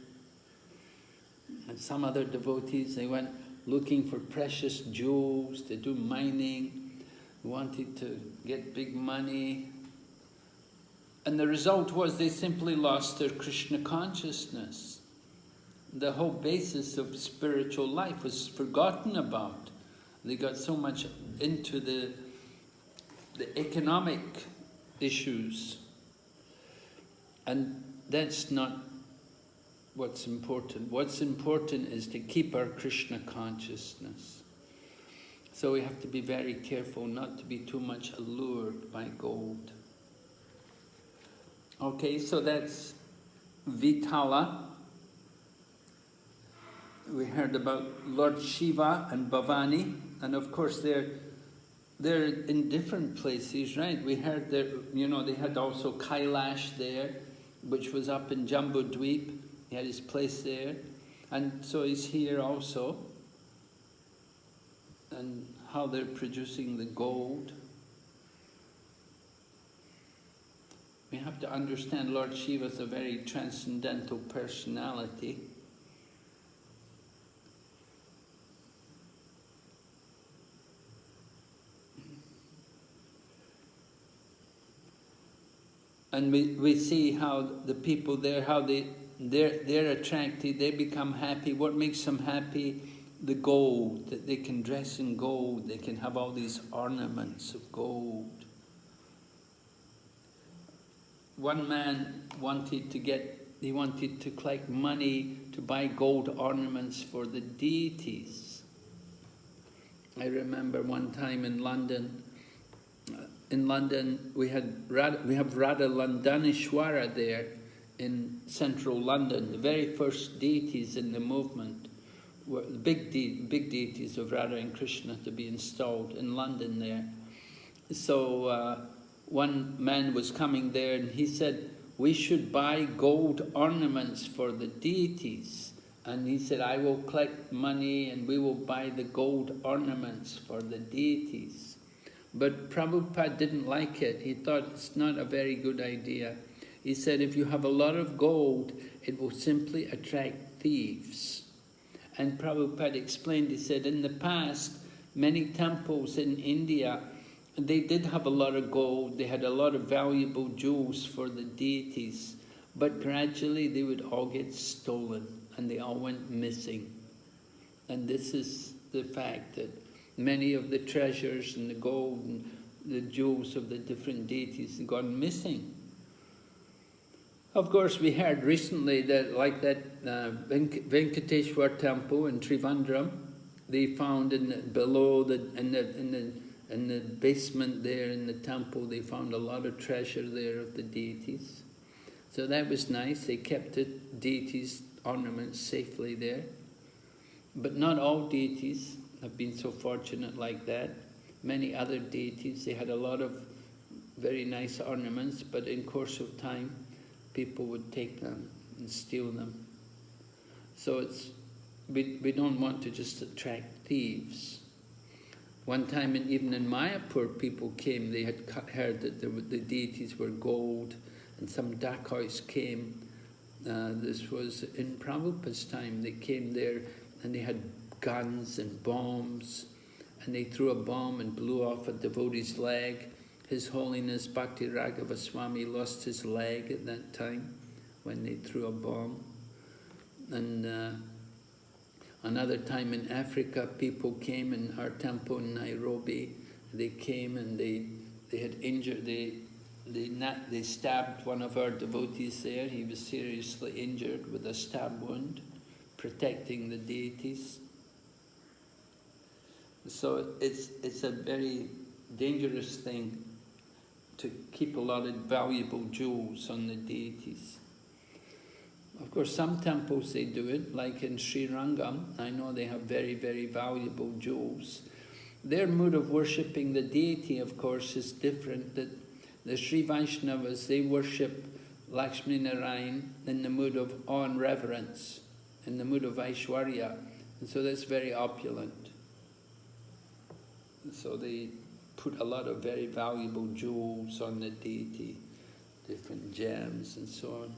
And some other devotees, they went looking for precious jewels, to do mining, wanted to get big money. And the result was they simply lost their Krishna consciousness. The whole basis of spiritual life was forgotten about. They got so much into the economic issues. And that's not what's important. What's important is to keep our Krishna consciousness. So we have to be very careful not to be too much allured by gold. Okay, so that's Vitala. We heard about Lord Shiva and Bhavani, and of course they're they're in different places, right? We heard that, you know, they had also Kailash there, which was up in Jambudweep. He had his place there. And so he's here also. And how they're producing the gold. We have to understand Lord Shiva is a very transcendental personality. And we see how the people there, how they're attracted, they become happy. What makes them happy? The gold, that they can dress in gold, they can have all these ornaments of gold. One man wanted to collect money to buy gold ornaments for the deities. I remember one time in London. In London, we have Radha Landanishwara there in central London. The very first deities in the movement were the big deities of Radha and Krishna to be installed in London there. So one man was coming there and he said, we should buy gold ornaments for the deities. And he said, I will collect money and we will buy the gold ornaments for the deities. But Prabhupada didn't like it. He thought it's not a very good idea. He said, if you have a lot of gold, it will simply attract thieves. And Prabhupada explained, he said, in the past, many temples in India, they did have a lot of gold, they had a lot of valuable jewels for the deities, but gradually they would all get stolen and they all went missing. And this is the fact that many of the treasures and the gold and the jewels of the different deities have gone missing. Of course, we heard recently that, like that Venkateshwar temple in Trivandrum, they found in the basement there in the temple, they found a lot of treasure there of the deities. So that was nice. They kept the deities' ornaments safely there. But not all deities have been so fortunate like that. Many other deities, they had a lot of very nice ornaments, but in course of time, people would take them and steal them. So we don't want to just attract thieves. One time, even in Mayapur, people came, they had heard that the deities were gold, and some dacoits came. This was in Prabhupada's time. They came there and they had guns and bombs, and they threw a bomb and blew off a devotee's leg. His Holiness Bhakti Raghava Swami lost his leg at that time when they threw a bomb. And another time in Africa, people came in our temple in Nairobi. They came and they had injured, they stabbed one of our devotees there. He was seriously injured with a stab wound, protecting the deities. So it's a very dangerous thing to keep a lot of valuable jewels on the deities. Of course, some temples they do it, like in Sri Rangam. I know they have very, very valuable jewels. Their mode of worshipping the deity, of course, is different. That the Sri Vaishnavas, they worship Lakshmi Narayan in the mood of awe and reverence, in the mood of Aishwarya. And so that's very opulent. So they put a lot of very valuable jewels on the deity, different gems and so on.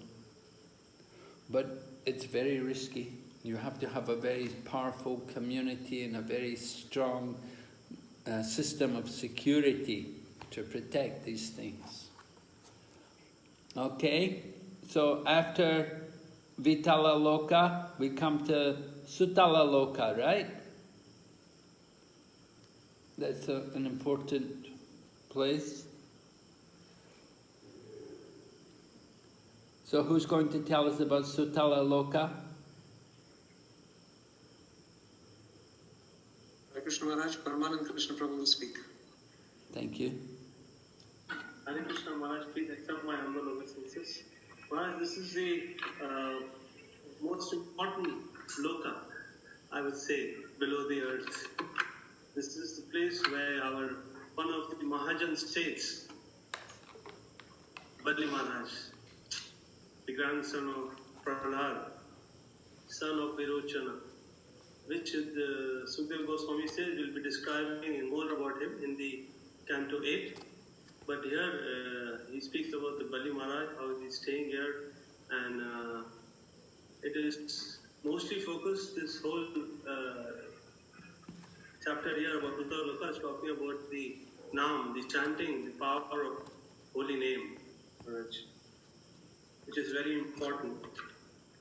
But it's very risky. You have to have a very powerful community and a very strong system of security to protect these things. Okay, so after Vitala Loka, we come to Sutala Loka, right? That's an important place. So who's going to tell us about Sutala Loka? Hare Krishna Maharaj, Paramanand Krishna Prabhu will speak. Thank you. Hare Krishna Maharaj, please accept my humble obeisances. Maharaj, this is the most important loka, I would say, below the earth. This is the place where our one of the Mahajan states, Bali Maharaj, the grandson of Prahlad, son of Virochana, which the Sukadeva Goswami says will be describing more about him in the Canto 8. But here he speaks about the Bali Maharaj, how he's staying here, and it is mostly focused, this whole chapter here about Subterranean is talking about the Naam, the chanting, the power of holy name, which is very important.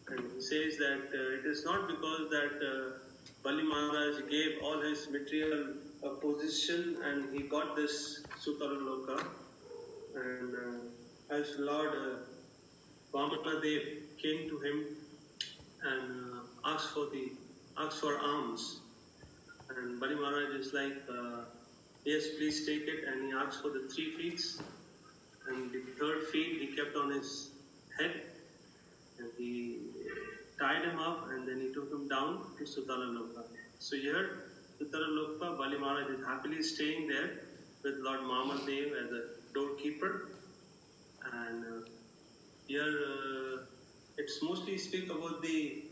And he says that it is not because that Bali Maharaj gave all his material position and he got this Subterranean, and as Lord Vamana Dev came to him and asked for alms, and Bali Maharaj is like, yes, please take it, and he asked for the 3 feet, and the 3rd feet he kept on his head, and he tied him up, and then he took him down to Subterranean. So here, Subterranean, Bali Maharaj is happily staying there with Lord Mahadev as a doorkeeper, and here it's mostly speak about the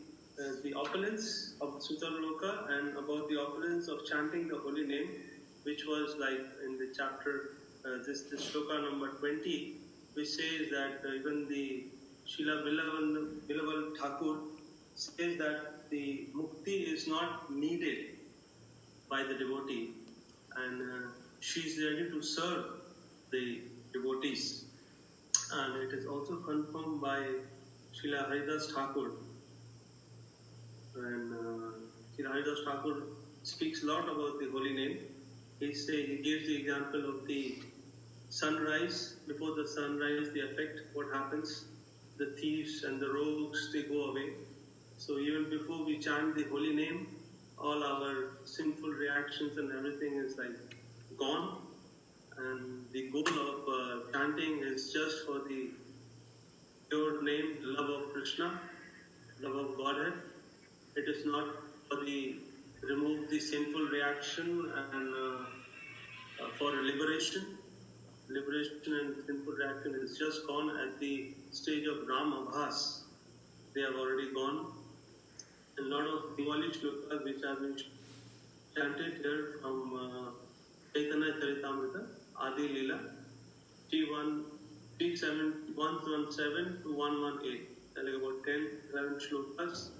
opulence of Subterranean and about the opulence of chanting the holy name, which was like in the chapter, this shloka number 20, which says that even the Srila Bilaval Thakur says that the mukti is not needed by the devotee, and she is ready to serve the devotees. And it is also confirmed by Srila Haridas Thakur. And Srila Haridas Thakur speaks a lot about the holy name. He gives the example of the sunrise. Before the sunrise, the effect, what happens? The thieves and the rogues, they go away. So even before we chant the holy name, all our sinful reactions and everything is like gone. And the goal of chanting is just for the pure name, love of Krishna, love of Godhead. It is not for the remove the sinful reaction and for liberation. Liberation and sinful reaction is just gone at the stage of Ram Abhas. They have already gone. A lot of Diwali shlokas which have been chanted here from Chaitanya Charitamrita, Adi Leela, 117 to 118. Like about 10, 11 shlokas,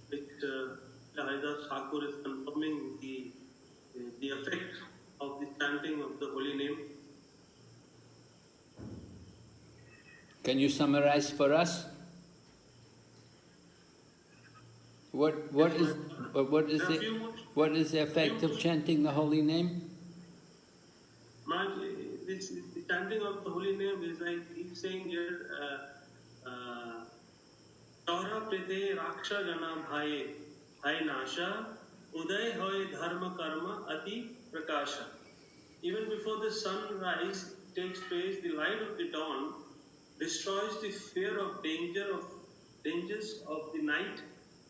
which Haridas Thakur is confirming the effect of the chanting of the holy name. Can you summarize for us? What is the effect of chanting the holy name? The chanting of the holy name is like he's saying here, Taura prite raksha gana bhaye nasha uday hoy dharma karma ati prakasha. Even before the sunrise takes place, the light of the dawn destroys the fear of dangers of the night,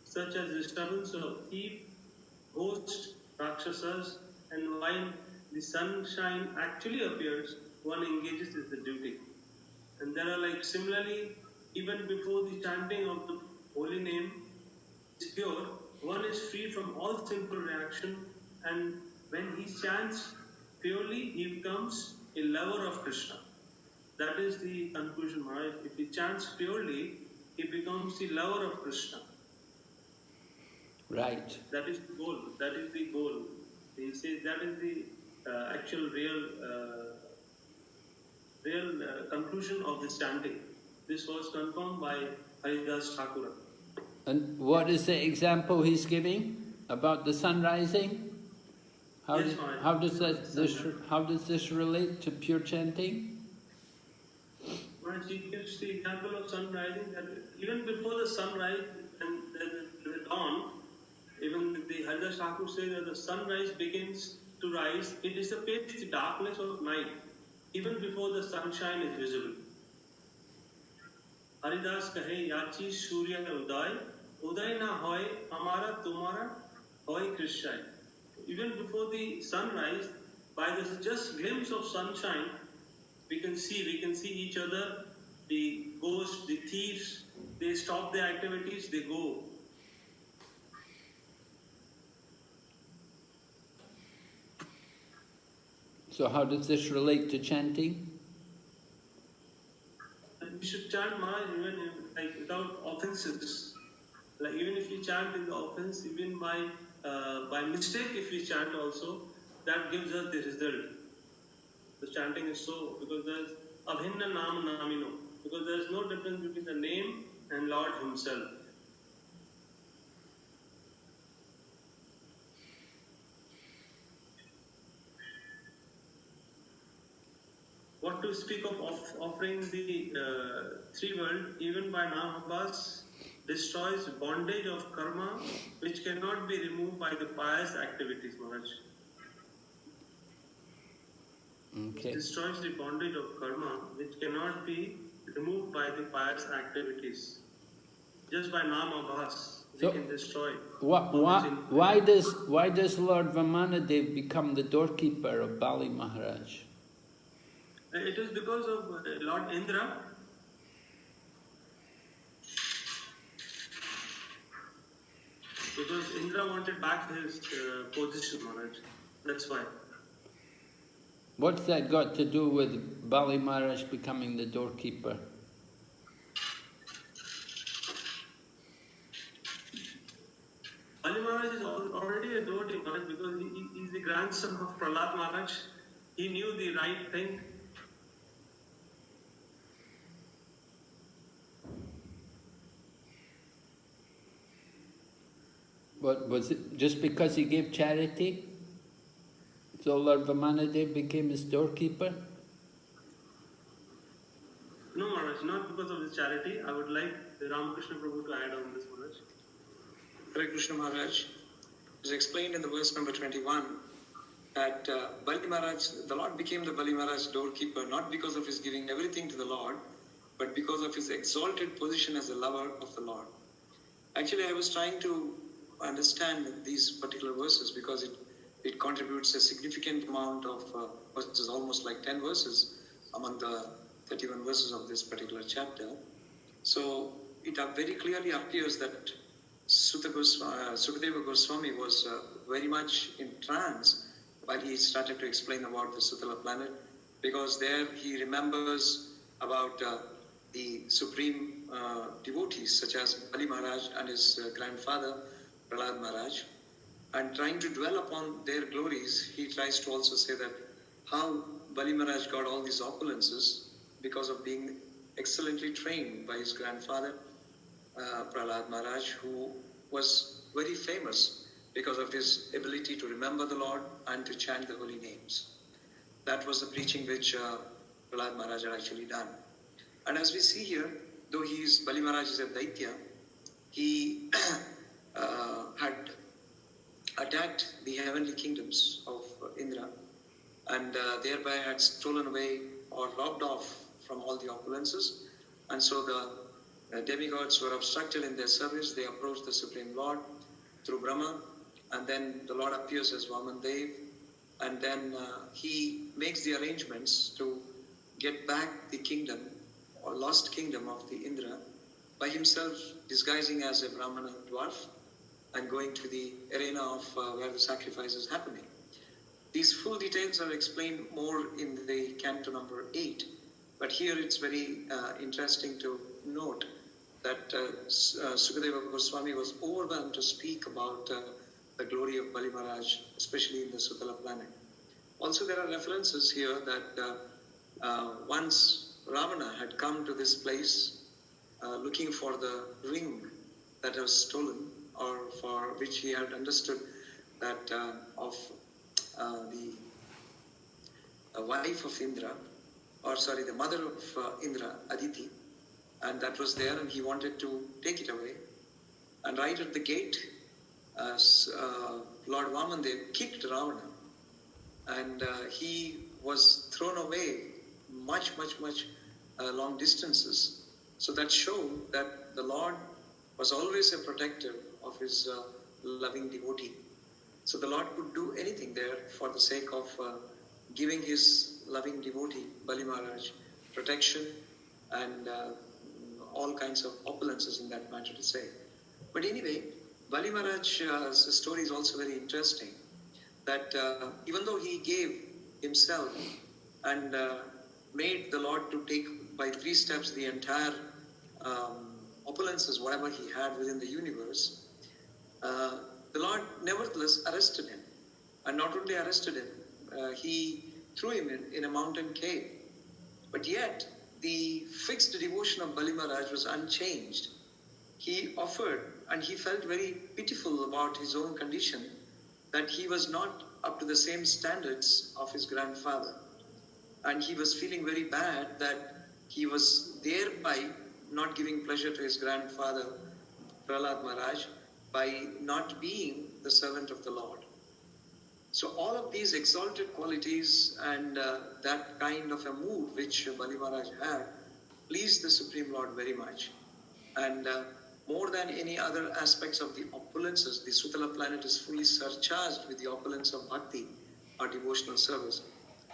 such as disturbance of thief, ghosts, rakshasas, and while the sunshine actually appears, one engages in the duty. And there are like similarly, even before the chanting of the holy name is pure, one is free from all sinful reaction, and when he chants purely, he becomes a lover of Krishna. That is the conclusion, Maharaj. If he chants purely, he becomes the lover of Krishna. Right. That is the goal. That is the goal. He says that is the actual real conclusion of this chanting. This was confirmed by Haridas Thakur. And what is the example he's giving about the sun rising? How does this relate to pure chanting? He gives the example of sun rising, that even before the sunrise and the dawn, even the Haridas Thakur says that the sunrise begins to rise, it dissipates the darkness of night, even before the sunshine is visible. Haridas kahe yachi surya uday, uday na hoy hamara tumara hoy Krishna. Even before the sunrise, by this just glimpse of sunshine, we can see each other, the ghosts, the thieves, they stop their activities, they go. So how does this relate to chanting? We should chant Maharaj even like without offenses. Like even if you chant in the offense, even by mistake, if we chant also, that gives us the result. The chanting is so because there's abhinna nam namino, because there's no difference between the name and Lord Himself. What to speak of offering the three world, even by Nahabas, destroys bondage of karma, which cannot be removed by the pious activities, Maharaj. Okay. Destroys the bondage of karma, which cannot be removed by the pious activities. Just by Namabhas, we can destroy. Why does Lord Vamanadev become the doorkeeper of Bali Maharaj? It is because of Lord Indra. Because Indra wanted back his position, Maharaj. That's why. What's that got to do with Bali Maharaj becoming the doorkeeper? Bali Maharaj is already a devotee, Maharaj, because he is the grandson of Prahlad Maharaj. He knew the right thing. What was it? Just because he gave charity? So Lord Vamanadev became his doorkeeper? No, Maharaj, not because of his charity. I would like Ramakrishna Prabhu to add on this, Maharaj. Hare Krishna Maharaj, it is explained in the verse number 21 that Bali Maharaj, the Lord became the Bali Maharaj doorkeeper not because of his giving everything to the Lord, but because of his exalted position as a lover of the Lord. Actually, I was trying to understand these particular verses because it contributes a significant amount of verses, almost like 10 verses among the 31 verses of this particular chapter. So it very clearly appears that Sukadeva Goswami was very much in trance while he started to explain about the Sutala planet, because there he remembers about the supreme devotees such as Bali Maharaj and his grandfather Prahlad Maharaj, and trying to dwell upon their glories, he tries to also say that how Bali Maharaj got all these opulences because of being excellently trained by his grandfather Prahlad Maharaj, who was very famous because of his ability to remember the Lord and to chant the holy names. That was the preaching which Prahlad Maharaj had actually done. And as we see here, though Bali Maharaj is a Daitya, he had attacked the heavenly kingdoms of Indra and thereby had stolen away or robbed off from all the opulences. And so the demigods were obstructed in their service. They approached the Supreme Lord through Brahma, and then the Lord appears as Vamandev, and then he makes the arrangements to get back the kingdom or lost kingdom of the Indra by himself disguising as a Brahmana dwarf and going to the arena of where the sacrifice is happening. These full details are explained more in the Canto number 8, but here it's very interesting to note that Sukadeva Goswami was overwhelmed to speak about the glory of Bali Maharaj, especially in the Sutala planet. Also, there are references here that once Ravana had come to this place looking for the ring that was stolen, or for which he had understood that of the wife of Indra, the mother of Indra, Aditi, and that was there, and he wanted to take it away. And right at the gate, Lord Vamandev kicked Ravana, and he was thrown away much long distances. So that showed that the Lord was always a protector of his loving devotee. So the Lord could do anything there for the sake of giving his loving devotee, Bali Maharaj, protection and all kinds of opulences in that matter to say. But anyway, Bali Maharaj's story is also very interesting, that even though he gave himself and made the Lord to take by 3 steps the entire opulences, whatever he had within the universe, the Lord nevertheless arrested him. And not only arrested him, he threw him in a mountain cave. But yet, the fixed devotion of Bali Maharaj was unchanged. He offered, and he felt very pitiful about his own condition, that he was not up to the same standards of his grandfather. And he was feeling very bad that he was thereby not giving pleasure to his grandfather, Prahlad Maharaj, by not being the servant of the Lord. So all of these exalted qualities and that kind of a mood which Bali Maharaj had pleased the Supreme Lord very much. And more than any other aspects of the opulences, the Sutala planet is fully surcharged with the opulence of Bhakti or devotional service.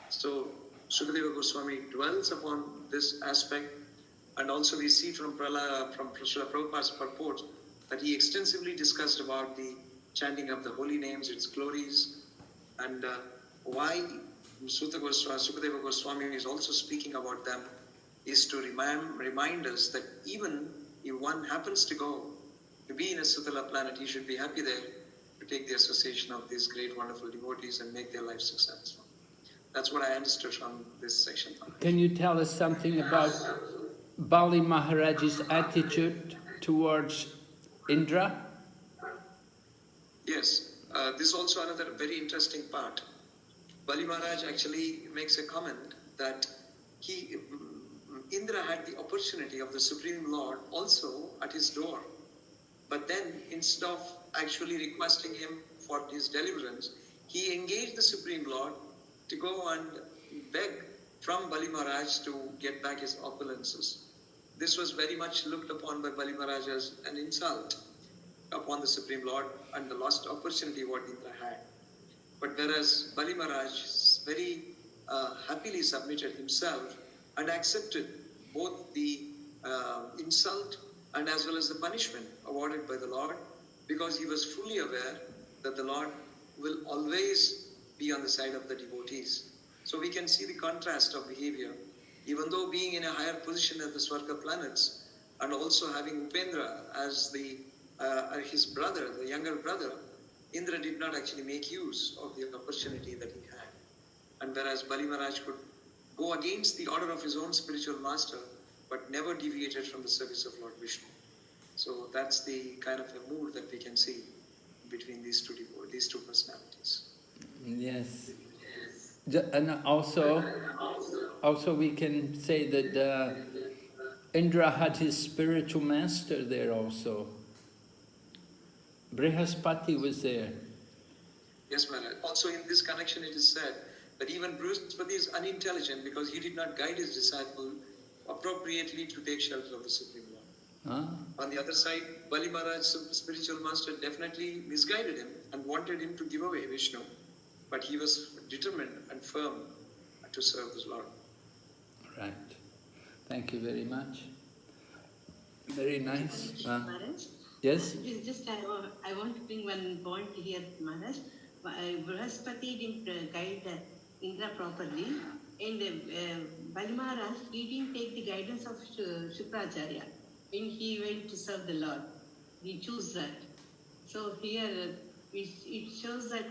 So Sukadeva Goswami dwells upon this aspect, and also we see from Srila Prabhupada's purport that he extensively discussed about the chanting of the holy names, its glories, and why Sukadeva Goswami is also speaking about them is to remind us that even if one happens to go to be in a Sutala planet, he should be happy there to take the association of these great, wonderful devotees and make their life successful. That's what I understood from this section. Can you tell us something about Bali Maharaj's attitude towards Indra? Yes, this is also another very interesting part. Bali Maharaj actually makes a comment that Indra had the opportunity of the Supreme Lord also at his door. But then, instead of actually requesting him for his deliverance, he engaged the Supreme Lord to go and beg from Bali Maharaj to get back his opulences. This was very much looked upon by Bali Maharaj as an insult upon the Supreme Lord and the lost opportunity what Indra had. But whereas Bali Maharaj very happily submitted himself and accepted both the insult and as well as the punishment awarded by the Lord, because he was fully aware that the Lord will always be on the side of the devotees. So we can see the contrast of behavior. Even though being in a higher position at the Swarga planets and also having Upendra as his brother, the younger brother, Indra did not actually make use of the opportunity that he had. And whereas Bali Maharaj could go against the order of his own spiritual master, but never deviated from the service of Lord Vishnu. So that's the kind of a mood that we can see between these two personalities. Yes. And also we can say that Indra had his spiritual master there also. Brihaspati was there. Yes, Maharaj. Also in this connection it is said that even Brihaspati is unintelligent because he did not guide his disciple appropriately to take shelter of the Supreme Lord. Huh? On the other side, Bali Maharaj's spiritual master definitely misguided him and wanted him to give away Vishnu. But he was determined and firm to serve the Lord. Right. Thank you very much. Very nice. Maharaj? Yes? Just I want to bring one point here, Maharaj. Brihaspati didn't guide Indra properly, and Bali Maharaj, he didn't take the guidance of Shukracharya when he went to serve the Lord. He chose that. So here it shows that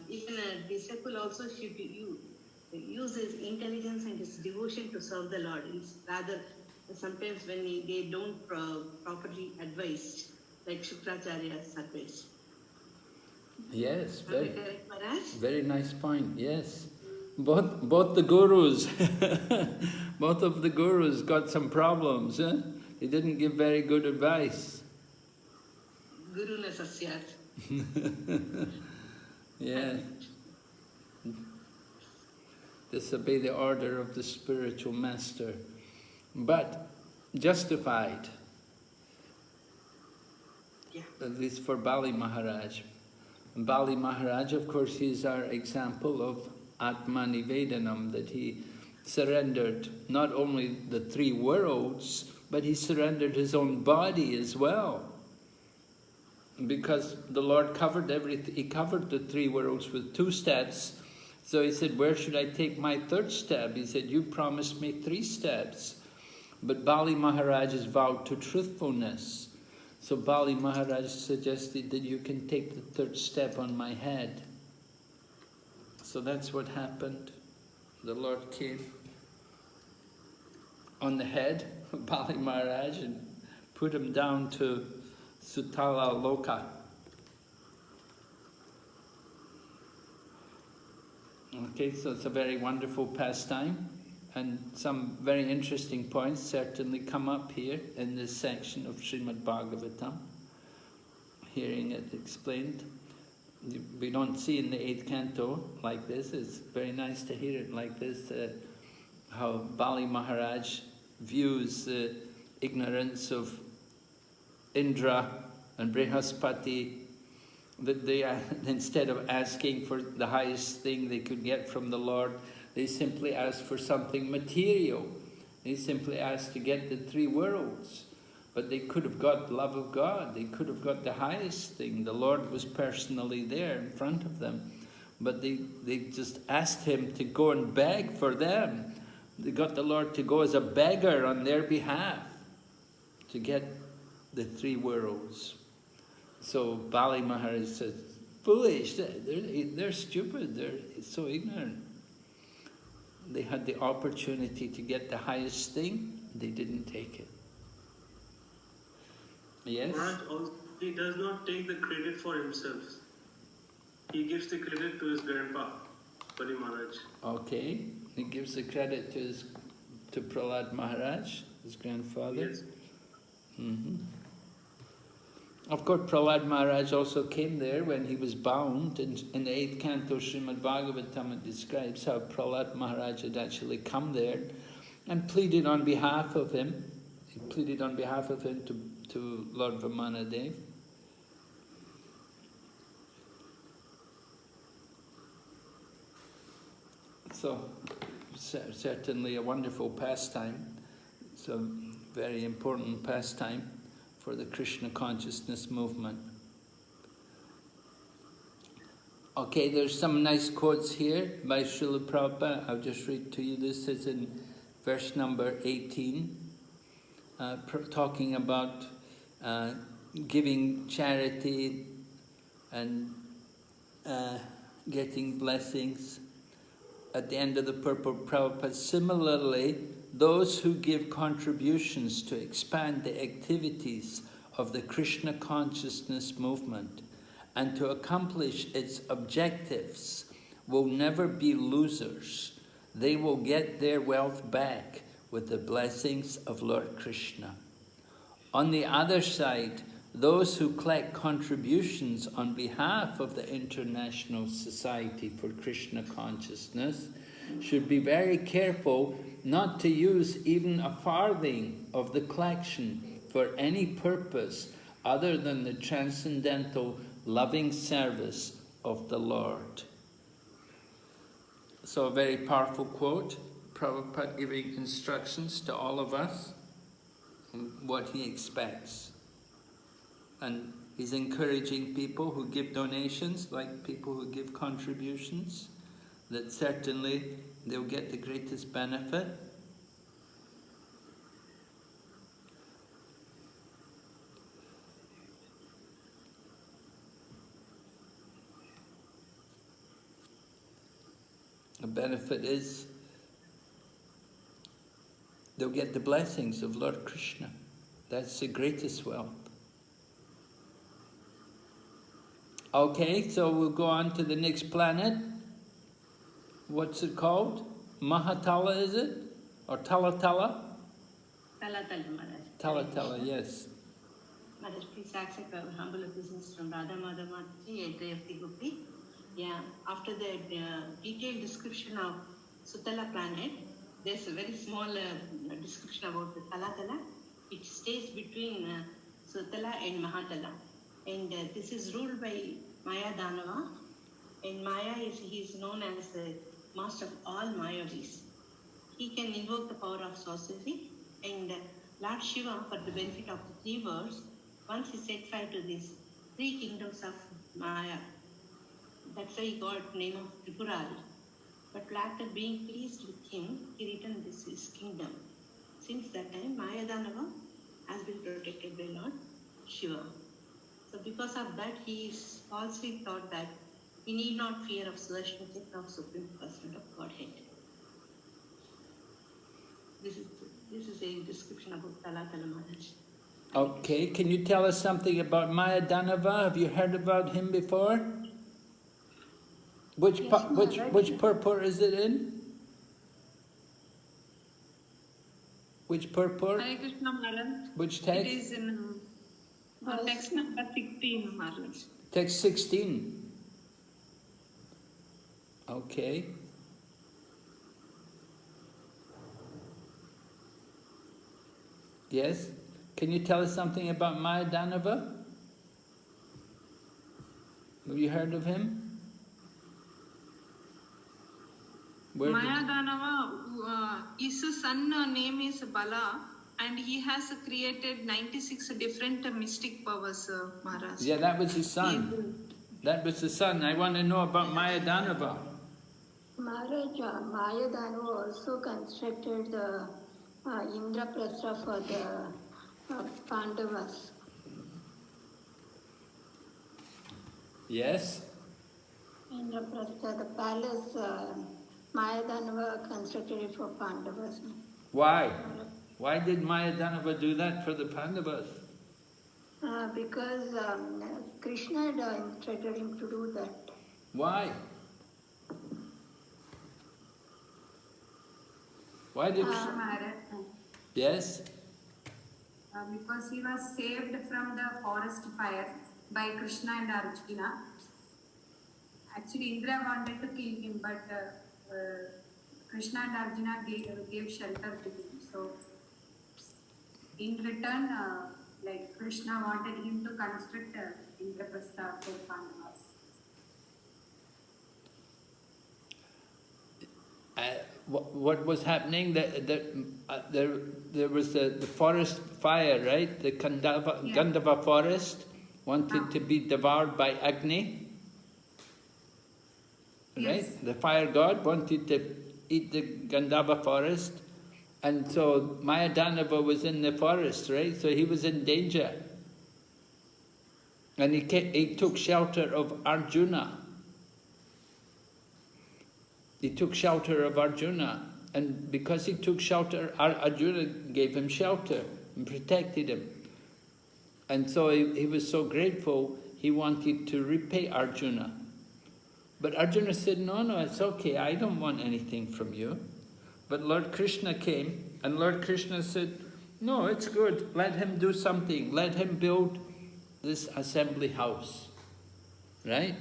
even a disciple also should use his intelligence and his devotion to serve the Lord. It's rather sometimes when they don't properly advise, like Shukracharya's advice. Yes, very nice point, yes. Both the gurus, both of the gurus got some problems. They didn't give very good advice. Guru na sasyat. Yeah. Disobey the order of the spiritual master. But justified. Yeah. At least for Bali Maharaj. And Bali Maharaj, of course, he is our example of Atma Nivedanam, that he surrendered not only the three worlds, but he surrendered his own body as well. Because the Lord covered everything, he covered the three worlds with 2 steps. So he said, where should I take my 3rd step? He said, you promised me 3 steps. But Bali Maharaj is vowed to truthfulness. So Bali Maharaj suggested that you can take the 3rd step on my head. So that's what happened. The Lord came on the head of Bali Maharaj and put him down to Sutala Loka. Okay, so it's a very wonderful pastime, and some very interesting points certainly come up here in this section of Srimad Bhagavatam. Hearing it explained. We don't see in the 8th canto like this. It's very nice to hear it like this, how Bali Maharaj views the ignorance of Indra and Brihaspati, that they are, instead of asking for the highest thing they could get from the Lord, they simply ask for something material. They simply ask to get the 3 worlds. But they could have got the love of God. They could have got the highest thing. The Lord was personally there in front of them. But they just asked him to go and beg for them. They got the Lord to go as a beggar on their behalf to get the 3 worlds. So Bali Maharaj says, foolish, they're stupid, they're so ignorant. They had the opportunity to get the highest thing, they didn't take it. Yes? Maharaj also, he does not take the credit for himself. He gives the credit to his grandpa, Bali Maharaj. Okay, he gives the credit to Prahlad Maharaj, his grandfather. Yes. Of course, Prahlad Maharaj also came there when he was bound. In the 8th canto Srimad Bhagavatam, it describes how Prahlad Maharaj had actually come there and pleaded on behalf of him. He pleaded on behalf of him to Lord Vamanadev. So, certainly a wonderful pastime. It's a very important pastime for the Krishna consciousness movement. Okay, there's some nice quotes here by Srila Prabhupada. I'll just read to you. This is in verse number 18, talking about giving charity and getting blessings. At the end of the purport, Prabhupada, similarly, those who give contributions to expand the activities of the Krishna consciousness movement and to accomplish its objectives will never be losers. They will get their wealth back with the blessings of Lord Krishna. On the other side, those who collect contributions on behalf of the International Society for Krishna Consciousness should be very careful not to use even a farthing of the collection for any purpose other than the transcendental loving service of the Lord. So a very powerful quote, Prabhupada giving instructions to all of us on what he expects. And he's encouraging people who give donations, like people who give contributions, that certainly they'll get the greatest benefit. The benefit is they'll get the blessings of Lord Krishna. That's the greatest wealth. Okay, so we'll go on to the next planet. What's it called? Mahatala, is it? Or Talatala? Talatala, Maharaj. Talatala, yes. Maharaj, please accept our humble obeisance from Radha Madhava Mataji, entry of the Gopi. Yeah, after the detailed description of Sutala planet, there's a very small description about the Talatala. It stays between Sutala and Mahatala. And this is ruled by Maya Danava. And Maya he is known as master of all Mayavadis. He can invoke the power of sorcery, and Lord Shiva, for the benefit of the three worlds, once he set fire to these three kingdoms of Maya. That's why he got name of Tripurari. But after being pleased with him, he returned this his kingdom. Since that time, Maya Danava has been protected by Lord Shiva. So because of that, he falsely thought that he need not fear of Sudarshan Chakra of Supreme Personality of Godhead. This is a description about Talatala Maharaj. Okay, can you tell us something about Maya Danava? Have you heard about him before? Which purport is it in? Which purport? Hare Krishna Maharaj. Which text? It is in text number 16, Maharaj. Text 16. Okay. Yes? Can you tell us something about Maya Danava? Have you heard of him? Maya Danava, his son name is Bala, and he has created 96 different mystic powers, Maharaj. Yeah, that was his son. That was his son. I want to know about Maya Danava. Maharaj, Maya Danava also constructed the Indraprastha for the Pandavas. Yes? Indraprastha, the palace, Maya Danava constructed it for Pandavas. Why? Why did Maya Danava do that for the Pandavas? Because Krishna had instructed him to do that. Why? Why did... Yes? Because he was saved from the forest fire by Krishna and Arjuna. Actually, Indra wanted to kill him, but Krishna and Arjuna gave shelter to him. So, in return, like Krishna wanted him to construct Indraprastha for Pandavas. What was happening? There was the forest fire, right? The Gandhava forest wanted to be devoured by Agni. Right? Yes. The fire god wanted to eat the Gandhava forest, and so Maya Danava was in the forest, right? So he was in danger. And he took shelter of Arjuna. He took shelter of Arjuna, and because he took shelter, Arjuna gave him shelter and protected him. And so he was so grateful, he wanted to repay Arjuna. But Arjuna said, no, it's okay, I don't want anything from you. But Lord Krishna came, and Lord Krishna said, no, it's good, let him do something, let him build this assembly house, right?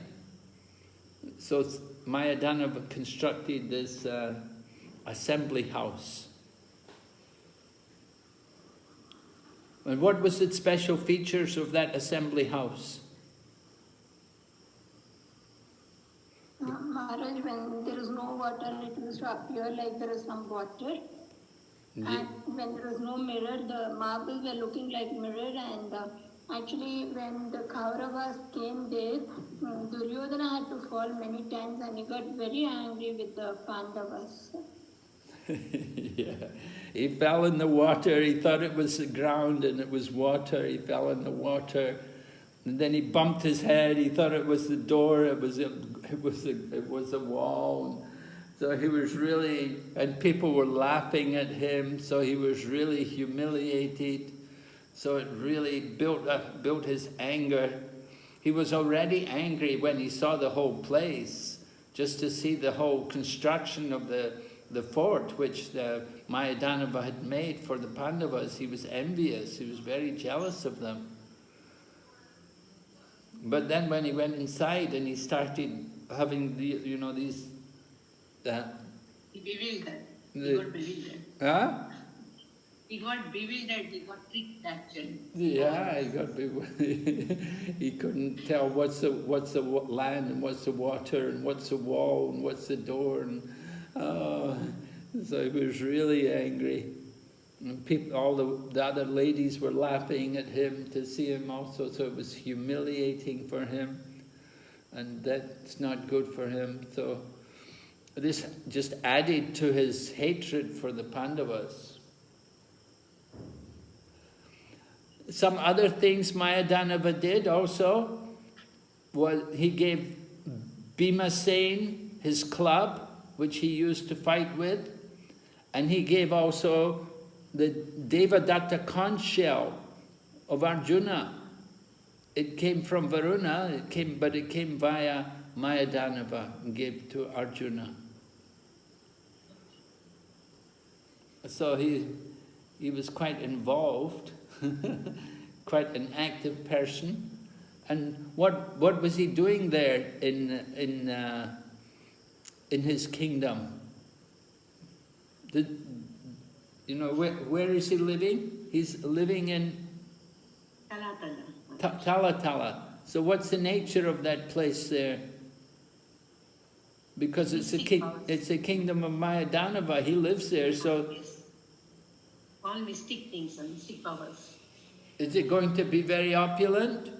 So Maya Danava constructed this assembly house. And what was the special features of that assembly house? Maharaj, when there is no water, it used to appear like there is some water. And when there was no mirror, the marbles were looking like mirror. And actually, when the Kauravas came there, Duryodhana had to fall many times, and he got very angry with the Pandavas. Yeah, he fell in the water. He thought it was the ground and it was water. He fell in the water, and then he bumped his head. He thought it was the door. It was a wall. So he was really, and people were laughing at him. So he was really humiliated. So it really built his anger. He was already angry when he saw the whole place, just to see the whole construction of the fort which the Maya Danava had made for the Pandavas. He was envious. He was very jealous of them. But then when he went inside and he started having these... He bewildered. He got bewildered. Huh? He got bewildered. He got tricked actually. Yeah, he got bewildered. He couldn't tell what's the land and what's the water and what's the wall and what's the door. And Oh, so he was really angry. And people, all the other ladies were laughing at him to see him also, so it was humiliating for him, and that's not good for him. So this just added to his hatred for the Pandavas. Some other things Mayadanava did also was he gave Bhimasen his club, which he used to fight with, and he gave also the Devadatta conch shell of Arjuna. It came from Varuna, but it came via Mayadanava and gave to Arjuna. So he was quite involved, quite an active person. And what was he doing there in his kingdom? You know, where is he living? He's living in Talatala. So what's the nature of that place there? Because it's a kingdom of Mayadanava. He lives there, so all mystic things and mystic powers. Is it going to be very opulent?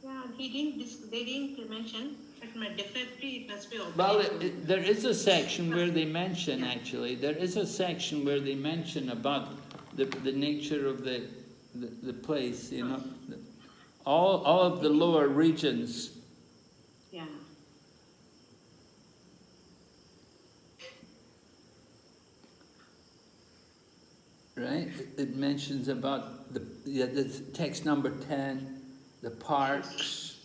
Yeah, they didn't mention, but definitely it must be opulent. Well, there is a section where they mention, actually, there is a section where they mention about the nature of the place, you know. All of the lower regions. Yeah. Right? It mentions about the text number 10, the parks.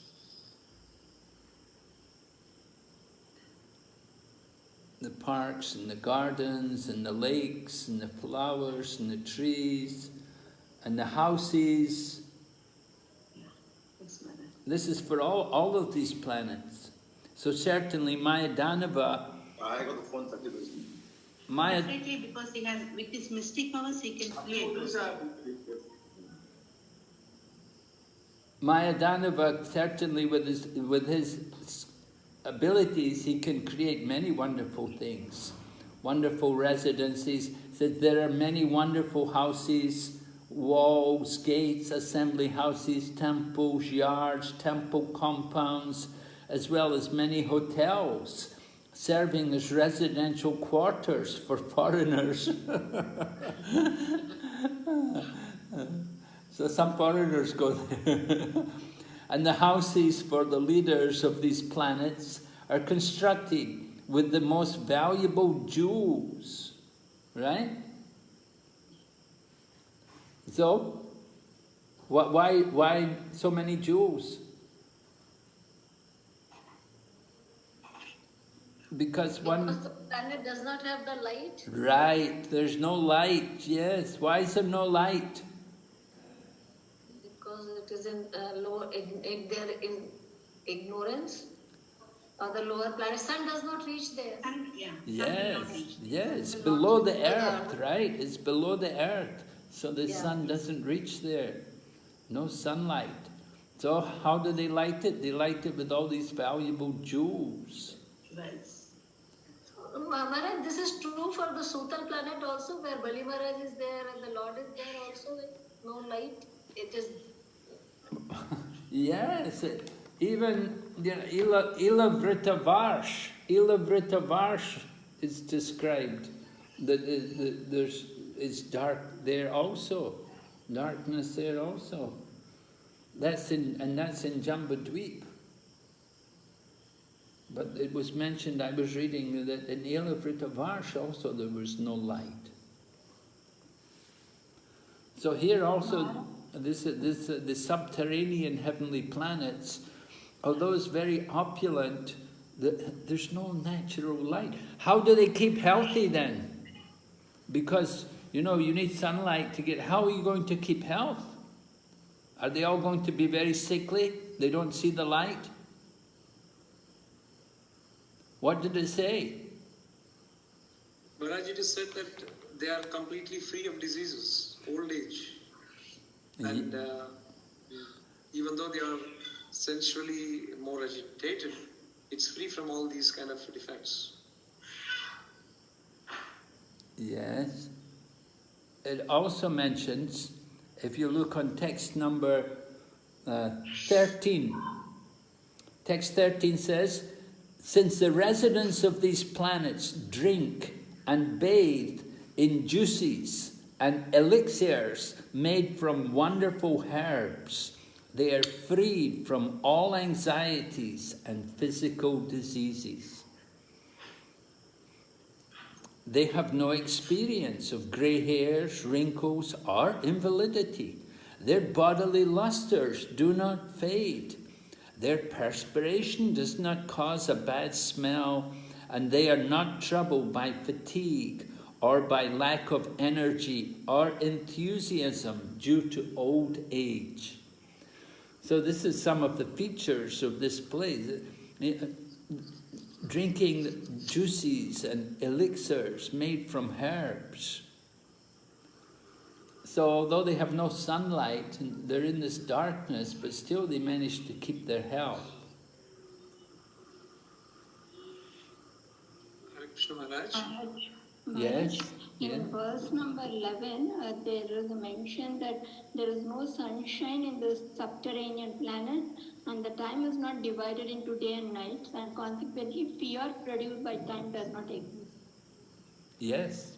The parks and the gardens and the lakes and the flowers and the trees and the houses. This is for all of these planets. So certainly Mayadanava. Definitely, because he has, with his mystic powers, he can create. Mayadanava, certainly with his abilities, he can create many wonderful things, wonderful residencies. Said there are many wonderful houses, walls, gates, assembly houses, temples, yards, temple compounds, as well as many hotels, serving as residential quarters for foreigners. So some foreigners go there. And the houses for the leaders of these planets are constructed with the most valuable jewels, right? So, why so many jewels? Because the planet does not have the light. Right, there's no light, yes. Why is there no light? Because it is in they're in ignorance. The lower planet, sun does not reach there. Yes, below the earth, right? It's below the earth. So the sun doesn't reach there. No sunlight. So how do they light it? They light it with all these valuable jewels. Right. Maharaj, this is true for the Sutal planet also, where Bali Maharaj is there and the Lord is there also with no light. It is... Yes, even Ilavritavarsha is described. It's dark there also, darkness there also. That's in Jambudweep. But it was mentioned, I was reading that in Ilavritavarsha also there was no light. So here also, the subterranean heavenly planets, although it's very opulent, there's no natural light. How do they keep healthy then? Because, you know, you need sunlight to get... How are you going to keep health? Are they all going to be very sickly? They don't see the light? What did it say? Maharaj, it is said that they are completely free of diseases, old age. And even though they are sensually more agitated, it's free from all these kind of defects. Yes. It also mentions, if you look on text number 13, text 13 says, since the residents of these planets drink and bathe in juices and elixirs made from wonderful herbs, they are freed from all anxieties and physical diseases. They have no experience of grey hairs, wrinkles, or invalidity. Their bodily lustres do not fade. Their perspiration does not cause a bad smell, and they are not troubled by fatigue or by lack of energy or enthusiasm due to old age. So this is some of the features of this place. Drinking juices and elixirs made from herbs. So although they have no sunlight and they're in this darkness, but still they manage to keep their health. Hare Krishna Maharaj. Yes. In verse number 11, there is a mention that there is no sunshine in the subterranean planet, and the time is not divided into day and night, and consequently fear produced by time does not exist. Yes.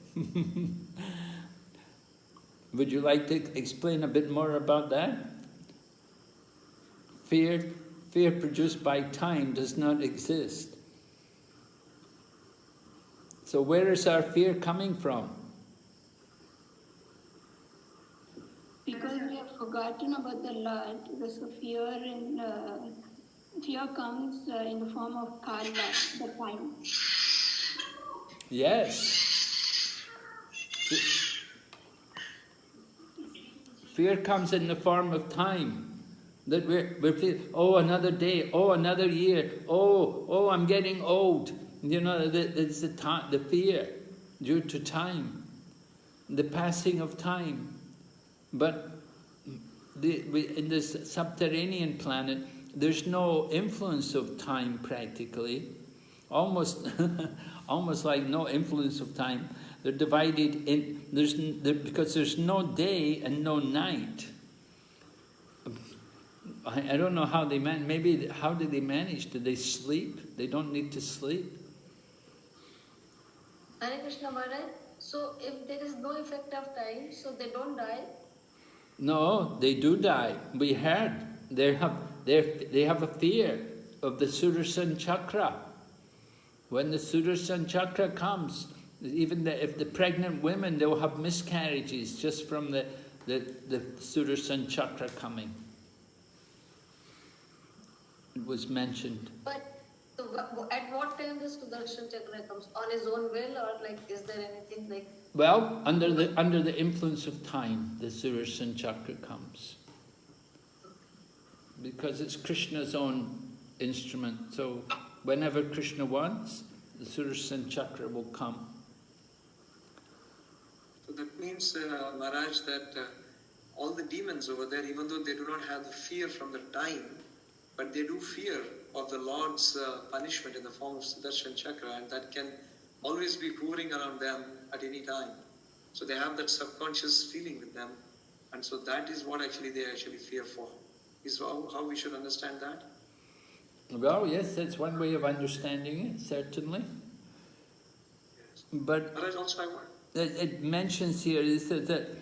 Would you like to explain a bit more about that? Fear produced by time does not exist. So where is our fear coming from? Because we have forgotten about the Lord, so fear comes in the form of kala, the time. Yes. Fear comes in the form of time. That we're feeling, oh, another day, oh, another year, oh, I'm getting old. You know, it's the fear due to time, the passing of time. But in this subterranean planet, there's no influence of time practically, almost like no influence of time. They're divided in because there's no day and no night. I don't know how they maybe how did they manage? Did they sleep? They don't need to sleep. Hare Krishna Maharaj, so if there is no effect of time, so they don't die? No, they do die. We heard they have a fear of the Sudarshan Chakra. When the Sudarshan Chakra comes, even if the pregnant women, they will have miscarriages just from the Sudarshan Chakra coming. It was mentioned. But so at what time the Sudarshan Chakra comes? On his own will, or like is there anything like? Well, under the influence of time, the Sudarshan Chakra comes. Because it's Krishna's own instrument. So whenever Krishna wants, the Sudarshan Chakra will come. So that means, Maharaj, that all the demons over there, even though they do not have the fear from the time, but they do fear of the Lord's punishment in the form of Sudarshan Chakra, and that can always be hovering around them at any time. So they have that subconscious feeling with them, and so that is what actually they actually fear for. Is how we should understand that? Well, yes, that's one way of understanding it, certainly. Yes. But Maharaj, also I want. It mentions here is that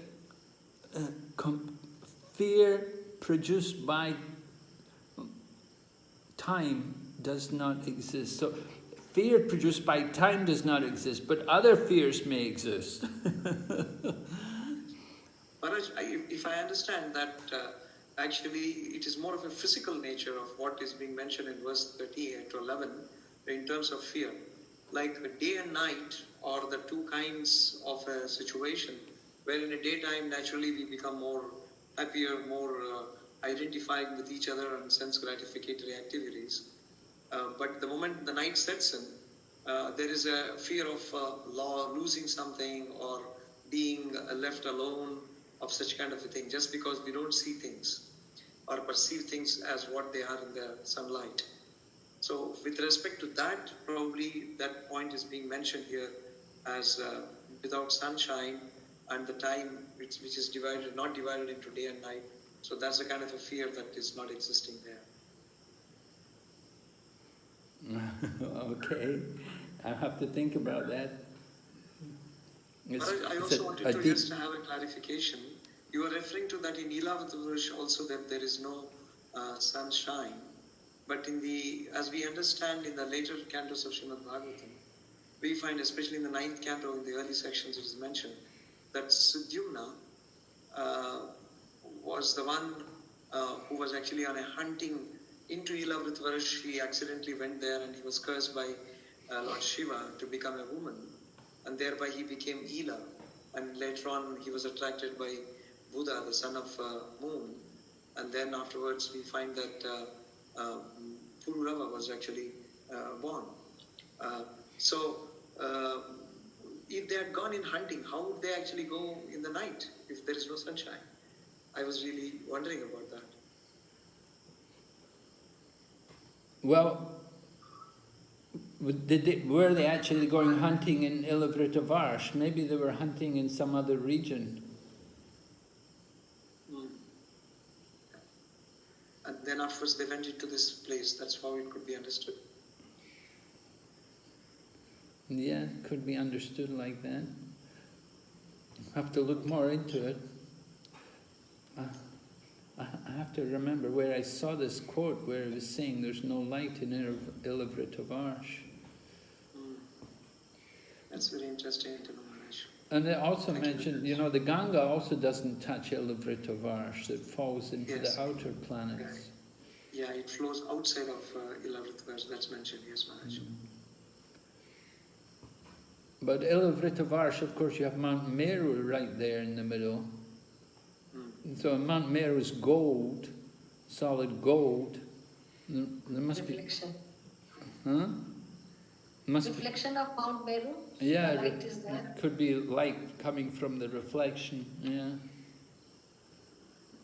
fear produced by time does not exist. So fear produced by time does not exist, but other fears may exist. Maharaj, if I understand that actually it is more of a physical nature of what is being mentioned in verse 38 to 11 in terms of fear. Like day and night are the two kinds of a situation where in the daytime naturally we become more happier, more identified with each other and sense gratificatory activities. But the moment the night sets in, there is a fear of losing something or being left alone of such kind of a thing, just because we don't see things. or perceive things as what they are in the sunlight. So with respect to that, probably that point is being mentioned here as without sunshine and the time which is divided, not divided into day and night. So that's a kind of a fear that is not existing there. Okay, I'll have to think about that. I also wanted to just have a clarification. You are referring to that in Ilavatavash also that there is no sunshine. But as we understand in the later cantos of Srimad Bhagavatam, we find, especially in the 9th canto, in the early sections, it is mentioned that Sudyumna was the one who was actually on a hunting into Ilavatavash. He accidentally went there and he was cursed by Lord Shiva to become a woman. And thereby he became Ila. And later on he was attracted by Buddha, the son of Moon. And then afterwards we find that Pururava was actually born. If they had gone in hunting, how would they actually go in the night if there is no sunshine? I was really wondering about that. Well, were they actually going hunting in Ilavritavarsh? Maybe they were hunting in some other region. And then afterwards they went into this place. That's how it could be understood. Yeah, it could be understood like that. Have to look more into it. I have to remember where I saw this quote where it was saying there's no light in Ilavritavarsh. That's very interesting to know, Maharaj. And they also mentioned, the Ganga also doesn't touch Ilavritavarsh. It falls into the outer planets. Yeah, it flows outside of Ilavritavarsh. That's mentioned, yes, Maharaj. But Ilavritavarsh, of course, you have Mount Meru right there in the middle. So Mount Meru is gold, solid gold. There must Reflection. Reflection of Mount Meru? Yeah, the light is there. It could be light coming from the reflection, yeah.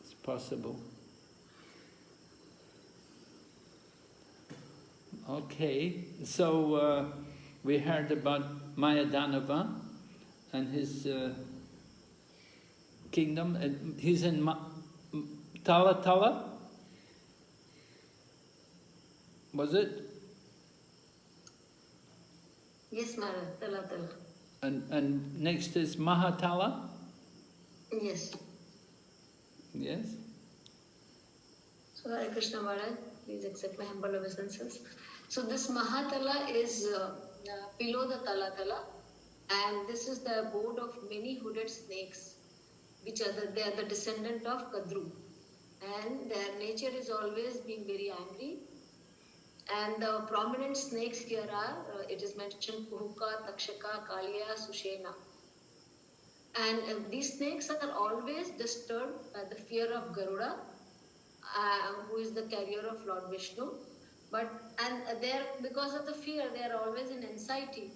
It's possible. Okay, so we heard about Mayadanava and his kingdom. And he's in Tala? Was it? Yes, Maharaj, Tala. And next is Mahatala? Yes. Yes? So, Hare Krishna Maharaj, please accept my humble obeisances. So, this Mahatala is below the Tala, and this is the abode of many hooded snakes, which they are the descendant of Kadru. And their nature is always being very angry. And the prominent snakes here are, it is mentioned, Kuhuka, Takshaka, Kaliya, Sushena. And these snakes are always disturbed by the fear of Garuda, who is the carrier of Lord Vishnu. Because of the fear, they are always in anxiety.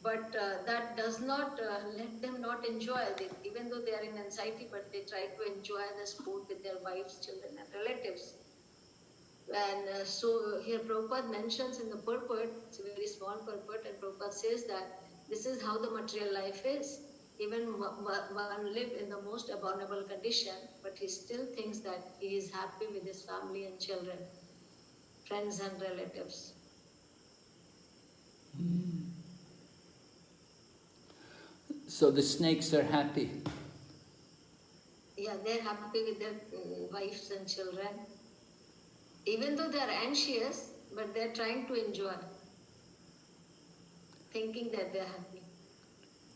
But that does not let them not enjoy it. Even though they are in anxiety, but they try to enjoy the sport with their wives, children and relatives. And so here Prabhupada mentions in the purport, it's a very small purport, and Prabhupada says that this is how the material life is. Even one live in the most abominable condition, but he still thinks that he is happy with his family and children, friends and relatives. So the snakes are happy? Yeah, they're happy with their wives and children. Even though they are anxious, but they're trying to enjoy, thinking that they're happy.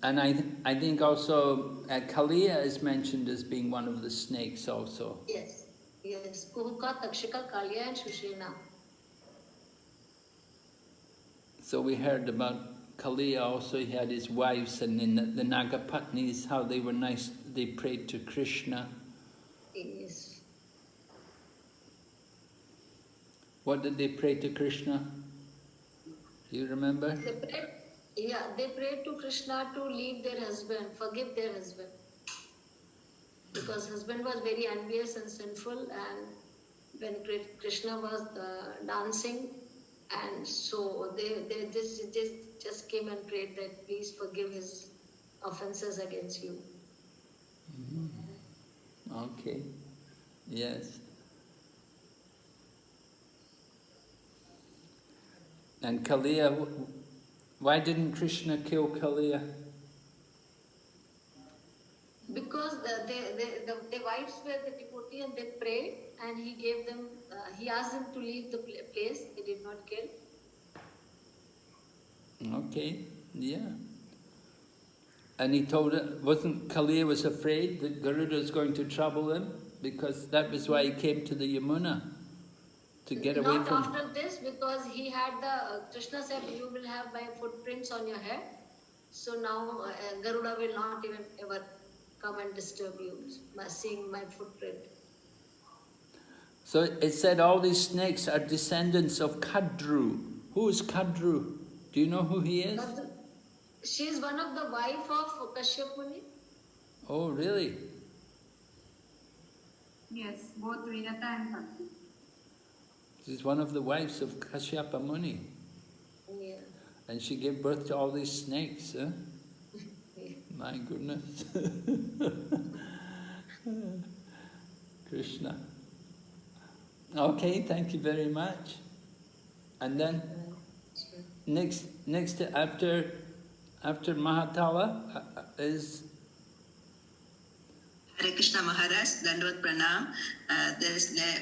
And I think also Kaliya is mentioned as being one of the snakes also. Yes. Kuhuka, Takshika, Kaliya and Sushena. So we heard about Kaliya also. He had his wives, and then the Nagapatnis, how they were nice, they prayed to Krishna. Yes. What did they pray to Krishna? Do you remember? They prayed to Krishna to leave their husband, forgive their husband. Because husband was very envious and sinful, and when Krishna was dancing, and so they just came and prayed that please forgive his offenses against you. Okay, yes. And Kaliya, why didn't Krishna kill Kaliya? Because the wives were the devotee and they prayed, and he gave them, he asked them to leave the place. He did not kill. Okay, yeah. And he told it, wasn't Kaliya was afraid that Garuda was going to trouble him? Because that was why he came to the Yamuna, to get away Not from... after this, because he had the, Krishna said, you will have my footprints on your head. So now Garuda will not even ever come and disturb you by seeing my footprint. So it said all these snakes are descendants of Kadru. Who is Kadru? Do you know who he is? She is one of the wife of Kashyap Muni. Oh, really? Yes, both Vinata and Bhakti. She's one of the wives of Kashyapa Muni. Yeah. And she gave birth to all these snakes, huh? My goodness. Krishna. Okay, thank you very much. And then next after Mahatala is... Hare Krishna Maharaj, Dandavat Pranam.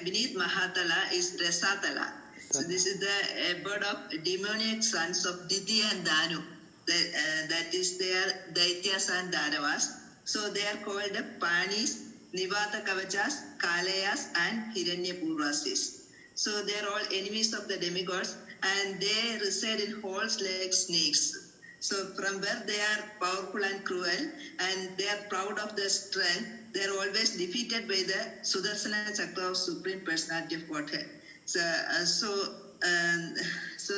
Beneath Mahatala is Rasatala. So this is the abode of demoniac sons of Diti and Danu. That is their Daityas and Danavas. So they are called the Panis, Nivata Kavachas, Kalayas and Hiranyapurvasis. So they are all enemies of the demigods and they reside in holes like snakes. So from birth they are powerful and cruel and they are proud of their strength. They are always defeated by the Sudarsana Chakra of Supreme Personality of Godhead. So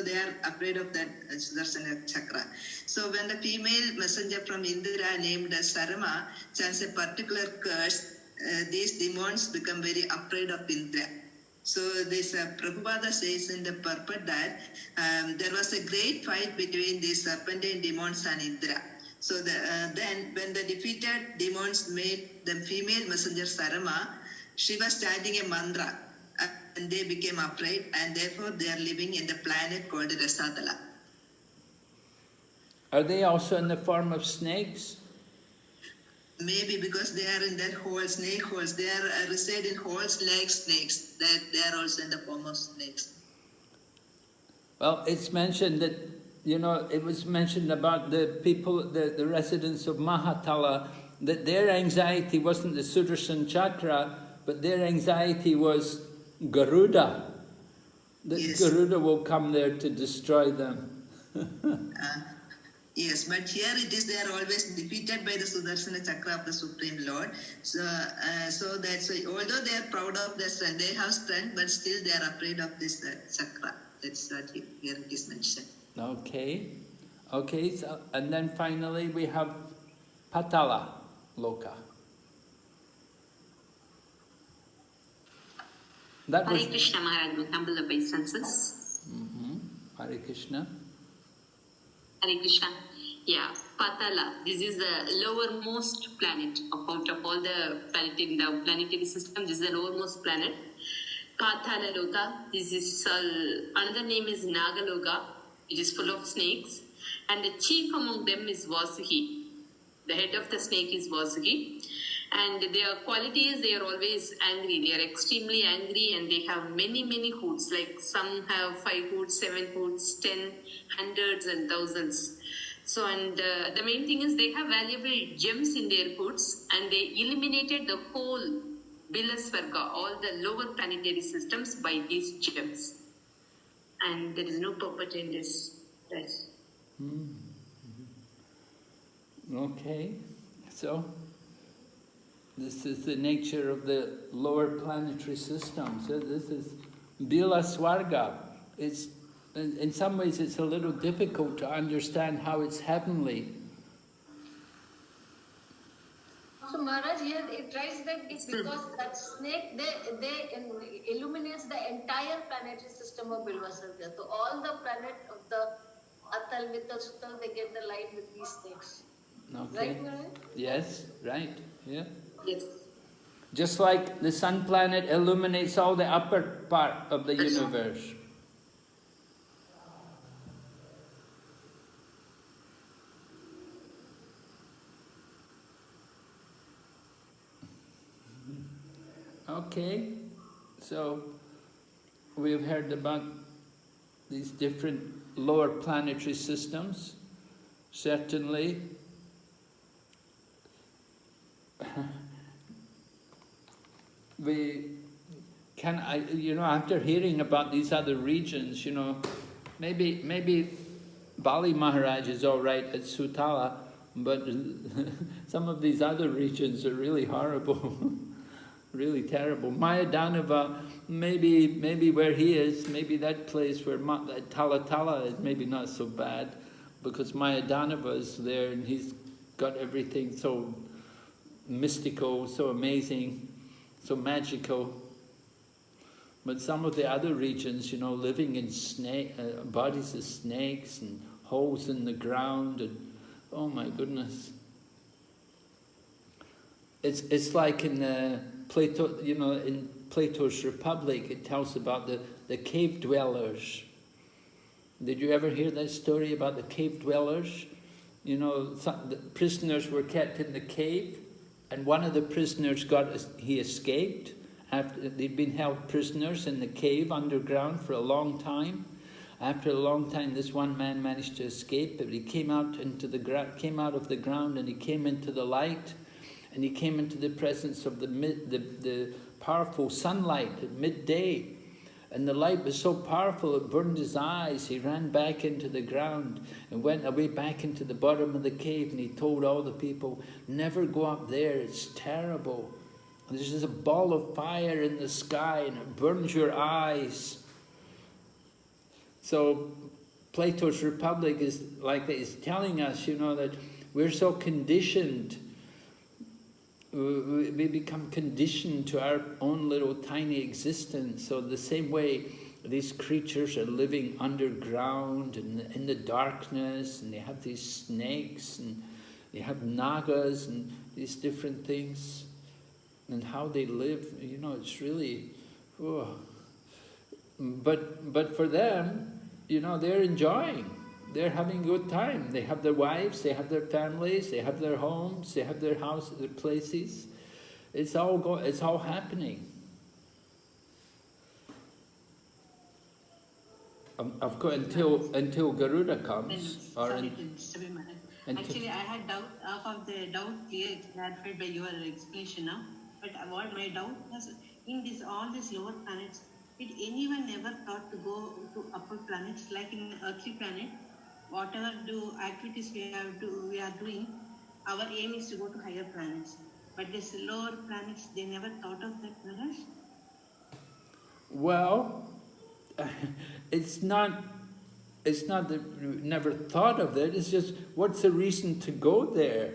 they are afraid of that Sudarsana Chakra. So when the female messenger from Indra named Sarama chants a particular curse, these demons become very afraid of Indra. So this Prabhupada says in the purport that there was a great fight between these serpentine demons and Indra. So then when the defeated demons made the female messenger Sarama, she was chanting a mantra and they became afraid and therefore they are living in the planet called Rasatala. Are they also in the form of snakes? Maybe because they are in that hole, snake holes. They are reside in holes like snakes. That they are also in the form of snakes. Well, it's mentioned that, you know, it was mentioned about the people, the residents of Mahatala, that their anxiety wasn't the Sudarsana Chakra, but their anxiety was Garuda. That yes. Garuda will come there to destroy them. Yes, but here it is, they are always defeated by the Sudarsana Chakra of the Supreme Lord. So that's why, although they are proud of their strength, they have strength, but still they are afraid of this chakra. That's what here it is mentioned. Okay. Okay, so, and then finally we have Patala Loka. That Hare Krishna Maharaj, with humble obeisances. Hare Krishna. Hare Krishna. Yeah, Patala. This is the lowermost planet out of all the planetary system. This is the lowermost planet. Patala Loka. This is another name is Nagaloka. It is full of snakes, and the chief among them is Vasuki. The head of the snake is Vasuki, and their quality is they are always angry. They are extremely angry, and they have many hoods. Like some have 5 hoods, 7 hoods, 10, hundreds, and thousands. So, and the main thing is they have valuable gems in their hoods, and they eliminated the whole Bilasvarga, all the lower planetary systems by these gems. And there is no purpose in this. Right? Okay, so this is the nature of the lower planetary system. So this is Bilasvarga. It's in some ways it's a little difficult to understand how it's heavenly. So Maharaj, here it writes that because that snake, they illuminates the entire planetary system of Bilvasarga. So all the planet of the Atal, Vittal, Sutal, they get the light with these snakes. Okay. Right, Maharaj? Yes, right. Yeah. Yes. Just like the sun planet illuminates all the upper part of the universe. Okay, so we've heard about these different lower planetary systems. Certainly, we can, after hearing about these other regions, maybe Bali Maharaj is all right at Sutala, but some of these other regions are really horrible. Really terrible. Mayadanava, maybe where he is, maybe that place where Talatala is maybe not so bad, because Mayadanava is there and he's got everything so mystical, so amazing, so magical. But some of the other regions, living in bodies of snakes and holes in the ground, and oh my goodness. It's like in Plato, in Plato's Republic, it tells about the cave dwellers. Did you ever hear that story about the cave dwellers? The prisoners were kept in the cave, and one of the prisoners he escaped after they'd been held prisoners in the cave underground for a long time. After a long time, this one man managed to escape, but he came out of the ground, and he came into the light. And he came into the presence of the powerful sunlight at midday. And the light was so powerful it burned his eyes. He ran back into the ground and went away back into the bottom of the cave. And he told all the people, never go up there, it's terrible. There's just a ball of fire in the sky and it burns your eyes. So Plato's Republic is like that. It's telling us, that we're so conditioned. We become conditioned to our own little tiny existence. So the same way these creatures are living underground and in the darkness, and they have these snakes and they have nagas and these different things, and how they live, it's really, but for them, they're enjoying. They're having a good time. They have their wives, they have their families, they have their homes, they have their houses, their places. It's all happening. Of course, until Garuda comes. Actually, I had doubt. Half of the doubt clear clarified by your explanation now. But what my doubt was, in all these lower planets, did anyone ever thought to go to upper planets, like in earthly planet? Whatever activities we are doing, our aim is to go to higher planets. But these lower planets, they never thought of that, Maharaj? Well, it's not that we never thought of it. It's just, what's the reason to go there?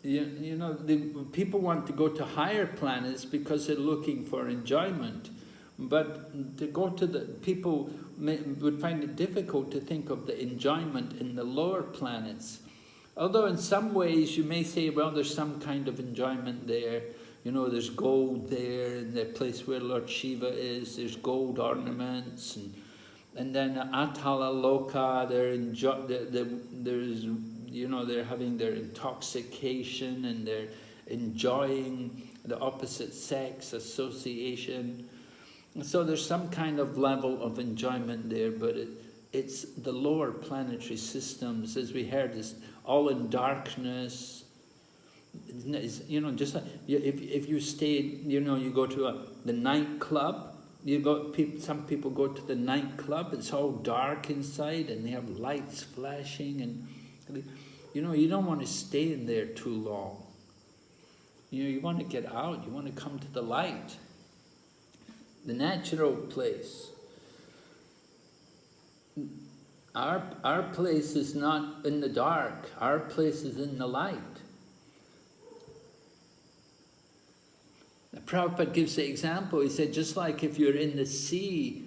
The people want to go to higher planets because they're looking for enjoyment. But to go to people would find it difficult to think of the enjoyment in the lower planets. Although in some ways you may say, well, there's some kind of enjoyment there. There's gold there in the place where Lord Shiva is. There's gold ornaments. And then Atala Loka, they're having their intoxication and they're enjoying the opposite sex association. So there's some kind of level of enjoyment there, but it's the lower planetary systems, as we heard, is all in darkness. Just like if you stay, you go to the nightclub. Some people go to the nightclub. It's all dark inside, and they have lights flashing, and you don't want to stay in there too long. You want to get out. You want to come to the light. The natural place. Our place is not in the dark. Our place is in the light. Prabhupada gives the example. He said, just like if you're in the sea,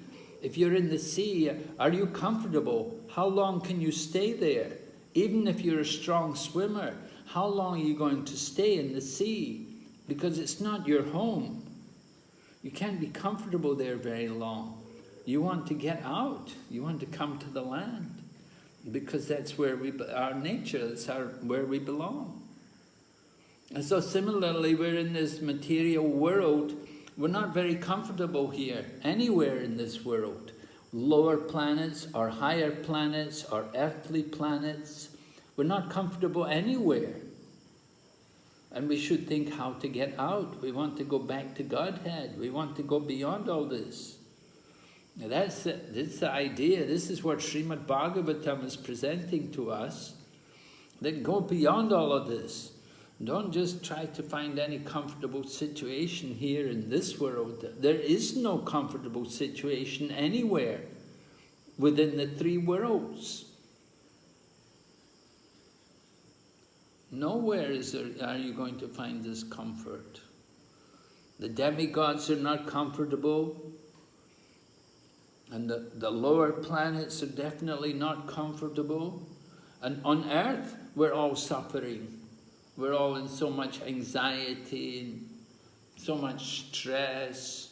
are you comfortable? How long can you stay there? Even if you're a strong swimmer, how long are you going to stay in the sea? Because it's not your home. You can't be comfortable there very long. You want to get out. You want to come to the land. Because that's where our nature, that's where we belong. And so similarly, we're in this material world. We're not very comfortable here, anywhere in this world. Lower planets or higher planets or earthly planets. We're not comfortable anywhere. And we should think how to get out. We want to go back to Godhead. We want to go beyond all this. Now that's the idea. This is what Srimad Bhagavatam is presenting to us. Then go beyond all of this. Don't just try to find any comfortable situation here in this world. There is no comfortable situation anywhere within the three worlds. Nowhere are you going to find this comfort. The demigods are not comfortable. And the lower planets are definitely not comfortable. And on earth, we're all suffering. We're all in so much anxiety and so much stress.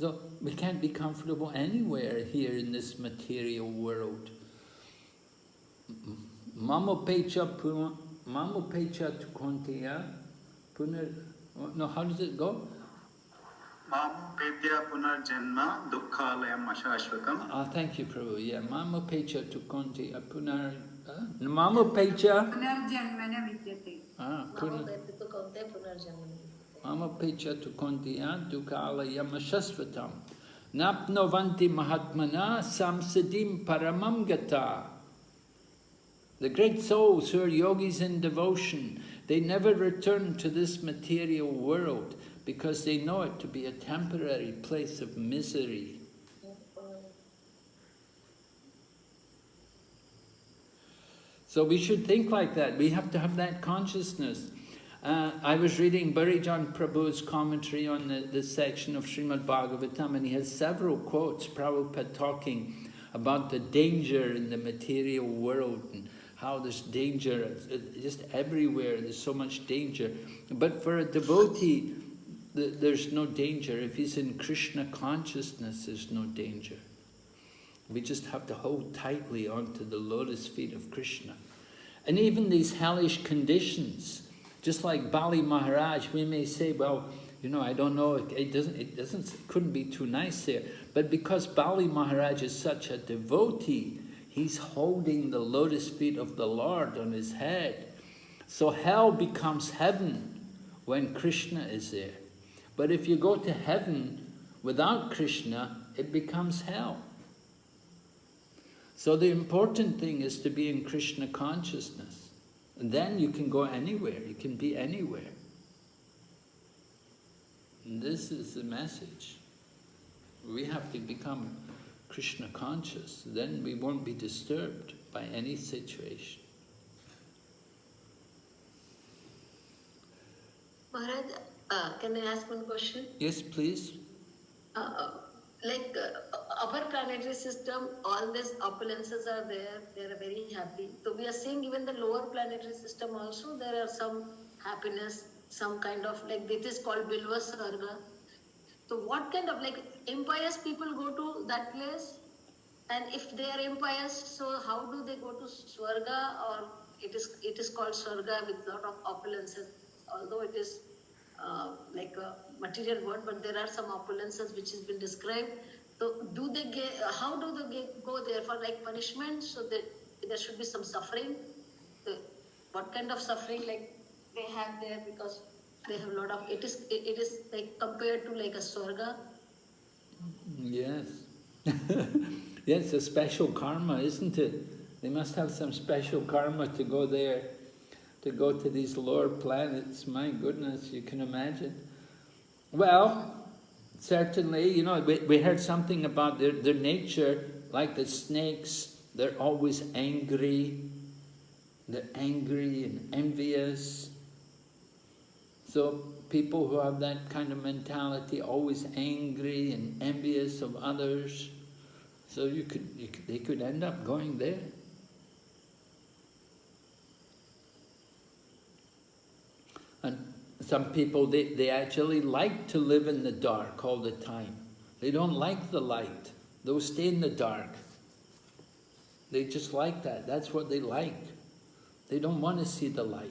So we can't be comfortable anywhere here in this material world. Mamo pecha tukontiya punar. No, how does it go? Mamo petya punar janma dukkhalayam ashashvatam. Thank you, Prabhu. Yeah, mamo pecha tukontiya punar. Mamo pecha. Punar janmana vidyate. Mamo pecha tukontiya dukkhalayam ashashvatam. Napnovanti mahatmana samsadim paramam gata. The great souls who are yogis in devotion, they never return to this material world because they know it to be a temporary place of misery. So we should think like that. We have to have that consciousness. I was reading Barijan Prabhu's commentary on this section of Srimad Bhagavatam, and he has several quotes, Prabhupada talking about the danger in the material world and how there's danger just everywhere. There's so much danger. But for a devotee, there's no danger. If he's in Krishna consciousness, there's no danger. We just have to hold tightly onto the lotus feet of Krishna. And even these hellish conditions, just like Bali Maharaj, we may say, well, you know, I don't know, it couldn't be too nice there. But because Bali Maharaj is such a devotee, he's holding the lotus feet of the Lord on his head. So hell becomes heaven when Krishna is there. But if you go to heaven without Krishna, it becomes hell. So the important thing is to be in Krishna consciousness. And then you can go anywhere. You can be anywhere. And this is the message. We have to become Krishna conscious. Then we won't be disturbed by any situation. Maharaj, can I ask one question? Yes, please. Upper planetary system, all these opulences are there, they are very happy. So we are seeing even the lower planetary system also, there are some happiness, some kind of, like this is called Bilva Sarga. So what kind of, like, impious people go to that place? And if they are impious, so how do they go to Swarga? Or it is called Swarga with lot of opulences, although it is like a material word, but there are some opulences which has been described. So how do they go there for like punishment? So that there should be some suffering. What kind of suffering like they have there, because they have a lot of, it is like compared to like a Swarga. Yes. Yeah, it's a special karma, isn't it? They must have some special karma to go there, to go to these lower planets. My goodness, you can imagine. Well, certainly, you know, we heard something about their nature, like the snakes, they're always angry. They're angry and envious. So people who have that kind of mentality, always angry and envious of others, so they could end up going there. And some people, they actually like to live in the dark all the time. They don't like the light. They'll stay in the dark. They just like that. That's what they like. They don't want to see the light.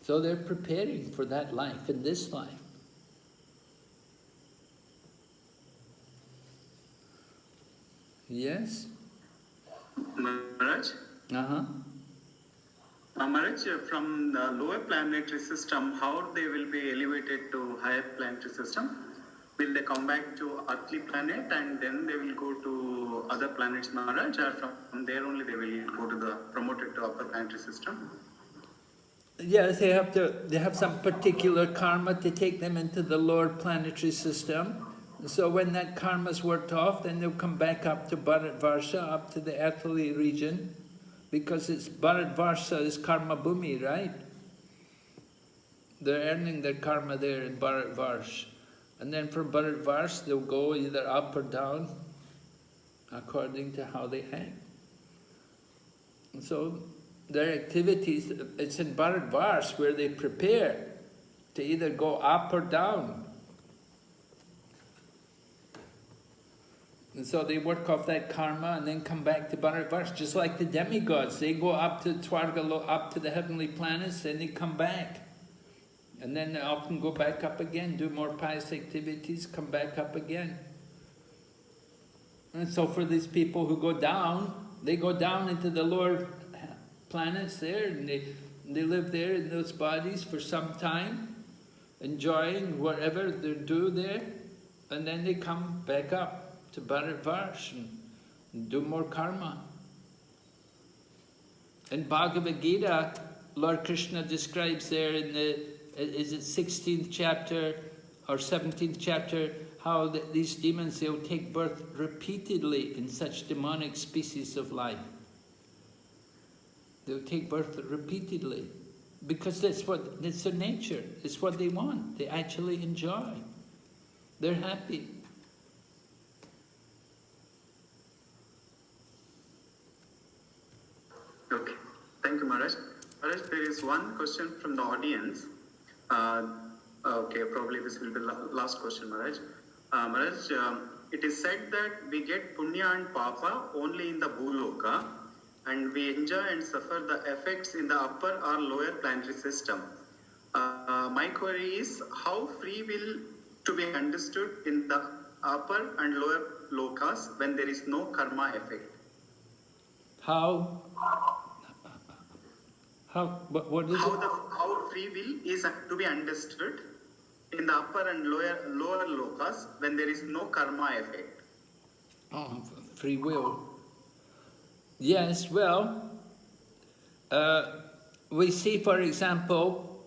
So they're preparing for that life in this life. Yes? Maharaj? Uh-huh. Maharaj, from the lower planetary system, how they will be elevated to higher planetary system? Will they come back to earthly planet and then they will go to other planets, Maharaj, or from there only they will go to the promoted to upper planetary system? Yes, they have some particular karma to take them into the lower planetary system. So when that karma's worked off, then they'll come back up to Bharatvarsha, up to the earthly region, because it's Bharatvarsha is karma bhumi, right? They're earning their karma there in Bharatvarsha. And then from Bharatvarsha, they'll go either up or down, according to how they act. And so their activities, it's in Bharatvarsha where they prepare to either go up or down. And so they work off that karma and then come back to Bharatvarsha, just like the demigods. They go up to Twarga, up to the heavenly planets, and they come back. And then they often go back up again, do more pious activities, come back up again. And so for these people who go down, they go down into the lower planets there, and they live there in those bodies for some time, enjoying whatever they do there, and then they come back up to Bharatvarsha and do more karma. In Bhagavad Gita, Lord Krishna describes there in the, is it 16th chapter or 17th chapter, how these demons, they'll take birth repeatedly in such demonic species of life. They'll take birth repeatedly because that's their nature. It's what they want. They actually enjoy. They're happy. Okay, thank you, Maharaj. Maharaj, there is one question from the audience. Okay, probably this will be the last question, Maharaj. Maharaj, it is said that we get punya and papa only in the bhuloka, and we enjoy and suffer the effects in the upper or lower planetary system. My query is, how free will to be understood in the upper and lower lokas when there is no karma effect? What is it? How free will is to be understood in the upper and lower lokas when there is no karma effect? Oh, free will. Yes, well, we see, for example,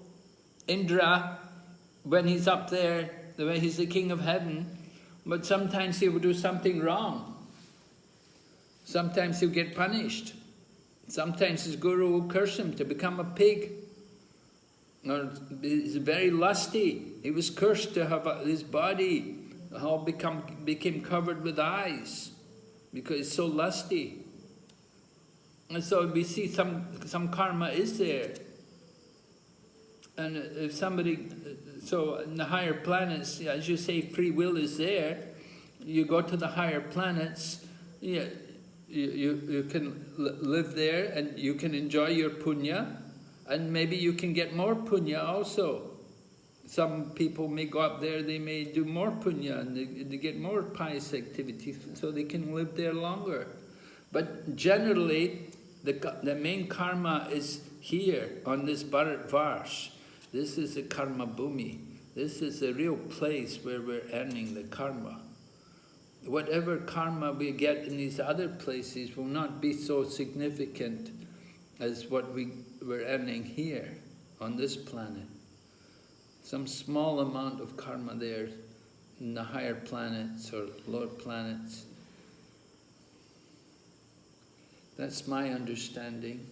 Indra, when he's up there, he's the king of heaven, but sometimes he will do something wrong. Sometimes he'll get punished. Sometimes his guru will curse him to become a pig. Or he's very lusty. He was cursed to have his body all became covered with eyes because he's so lusty. And so we see some karma is there. And if somebody, so in the higher planets, as you say, free will is there. You go to the higher planets, you can live there and you can enjoy your punya, and maybe you can get more punya also. Some people may go up there, they may do more punya and they get more pious activities, so they can live there longer. But generally, the main karma is here on this Bharatvarsha. This is the karma bhumi. This is the real place where we're earning the karma. Whatever karma we get in these other places will not be so significant as what we're earning here on this planet. Some small amount of karma there in the higher planets or lower planets. That's my understanding.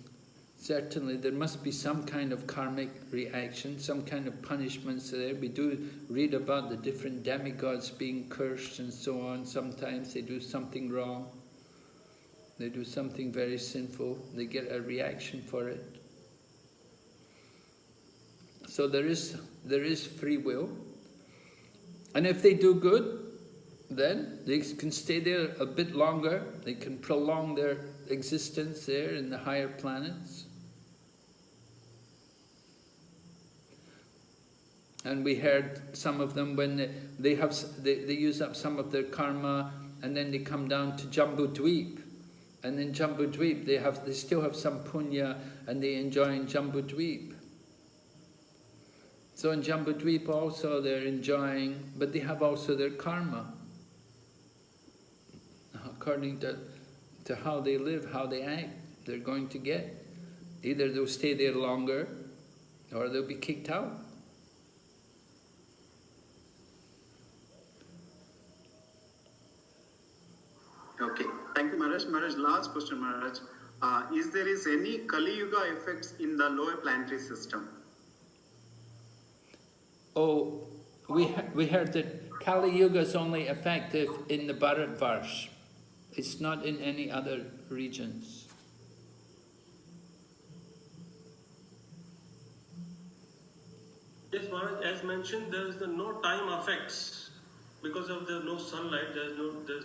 Certainly there must be some kind of karmic reaction, some kind of punishments there. We do read about the different demigods being cursed and so on. Sometimes they do something wrong. They do something very sinful. They get a reaction for it. So there is free will. And if they do good, then they can stay there a bit longer. They can prolong their existence there in the higher planets. And we heard some of them when they use up some of their karma, and then they come down to Jambudweep. And in Jambudweep they still have some punya, and they enjoy in Jambudweep. So in Jambudweep also they're enjoying, but they have also their karma. According to how they live, how they act, they're going to get. Either they'll stay there longer, or they'll be kicked out. Okay, thank you, Maharaj. Maharaj, last question, Maharaj. Is there any Kali Yuga effects in the lower planetary system? Oh, we heard that Kali Yuga is only effective in the Bharatvarsh. It's not in any other regions. Yes, Maharaj, as mentioned, there is no time effects. Because of the no sunlight, there's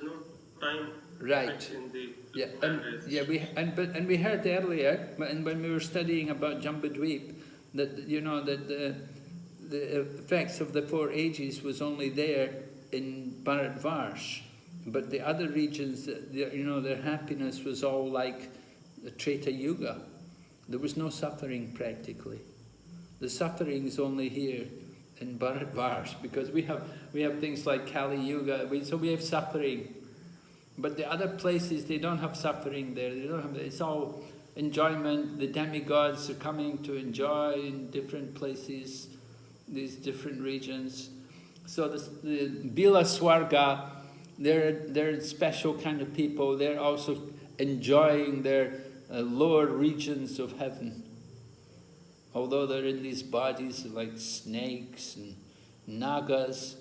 no time effects in the and we heard earlier when we were studying about Jambudweep that the effects of the 4 ages was only there in Bharatvarsh, but the other regions, their happiness was all like the Treta Yuga. There was no suffering practically. The suffering is only here in Bharatvarsh, because we have things like Kali Yuga, so we have suffering. But the other places, they don't have suffering there. It's all enjoyment. The demigods are coming to enjoy in different places, these different regions. So the Bila Swarga, they're special kind of people. They're also enjoying their lower regions of heaven. Although they're in these bodies like snakes and nagas,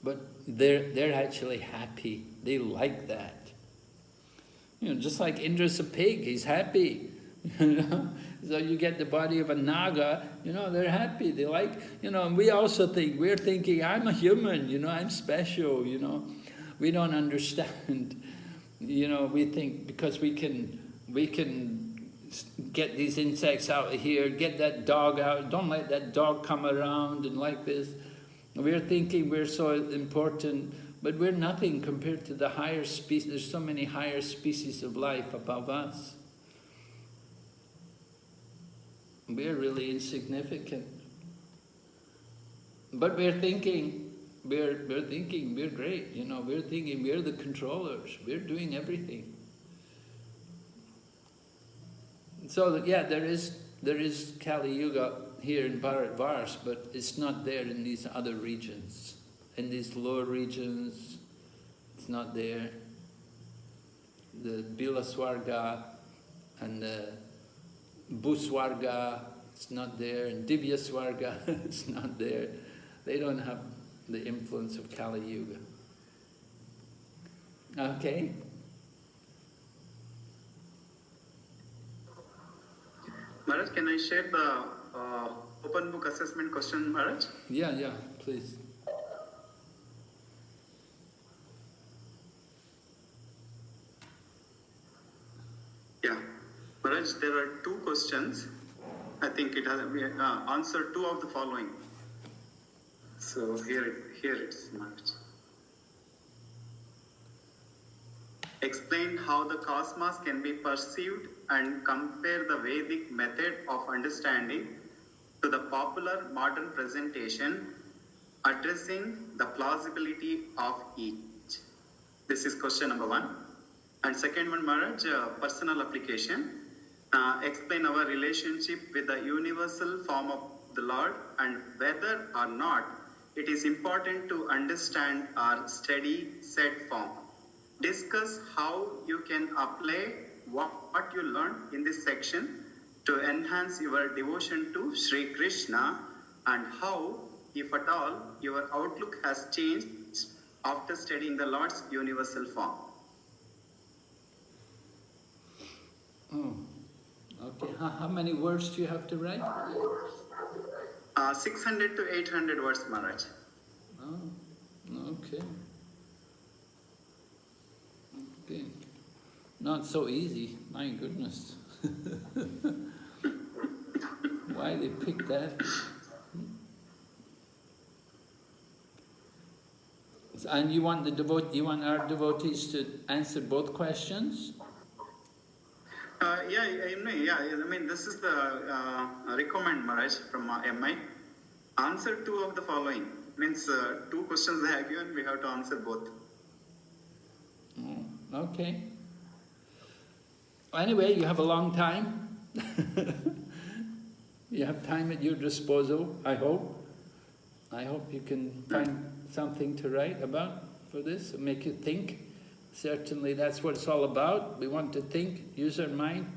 but they're actually happy. They like that. Just like Indra's a pig, he's happy. So you get the body of a naga, they're happy. They like, and we also we're thinking, I'm a human, I'm special, We don't understand. We think because we can get these insects out of here, get that dog out, don't let that dog come around and like this. We're thinking we're so important, but we're nothing compared to the higher species. There's so many higher species of life above us. We're really insignificant. But we're thinking we're great, we're thinking we're the controllers, we're doing everything. So yeah, there is Kali Yuga here in Bharatvarsh, but it's not there in these other regions. In these lower regions, it's not there. The Bila Swarga and the Bhuswarga, it's not there. And Divya Swarga, it's not there. They don't have the influence of Kali Yuga. Okay. Maharaj, can I share the open book assessment question, Maharaj? Yeah, please. Yeah. Maharaj, there are 2 questions. I think it has answered 2 of the following. So here it's Maharaj. Explain how the cosmos can be perceived and compare the Vedic method of understanding to the popular modern presentation, addressing the plausibility of each. This is question number 1. And second one, Maharaj, personal application. Explain our relationship with the universal form of the Lord and whether or not it is important to understand our steady set form. Discuss how you can apply what you learned in this section to enhance your devotion to Sri Krishna, and how, if at all, your outlook has changed after studying the Lord's universal form. Oh, okay. How many words do you have to write? 600 to 800 words, Maharaj. Oh, okay. Okay. Not so easy, my goodness. Why they picked that? And you want our devotees to answer both questions? I mean, this is the recommend, Maharaj, from MI. Answer two of the following. Means two questions they have given, we have to answer both. Okay. Anyway, you have a long time. You have time at your disposal, I hope. I hope you can find something to write about for this, and make you think. Certainly that's what it's all about. We want to think, use our mind,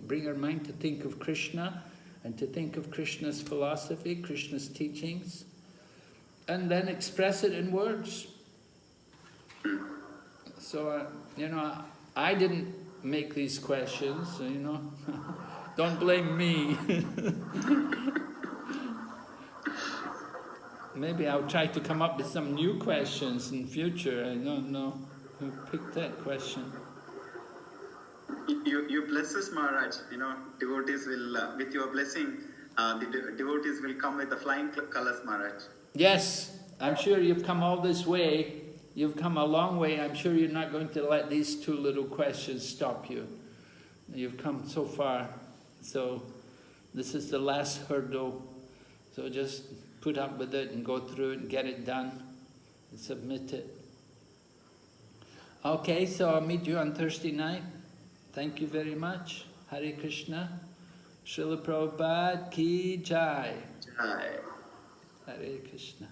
bring our mind to think of Krishna, and to think of Krishna's philosophy, Krishna's teachings, and then express it in words. So, I didn't make these questions, so, don't blame me. Maybe I'll try to come up with some new questions in future. I don't know who picked that question. You bless us, Maharaj. Devotees will, with your blessing, the devotees will come with the flying colors, Maharaj. Yes, I'm sure you've come all this way. You've come a long way. I'm sure you're not going to let these two little questions stop you. You've come so far. So this is the last hurdle. So just put up with it and go through it and get it done and submit it. Okay, so I'll meet you on Thursday night. Thank you very much. Hare Krishna. Srila Prabhupada ki jai. Jai. Hare Krishna.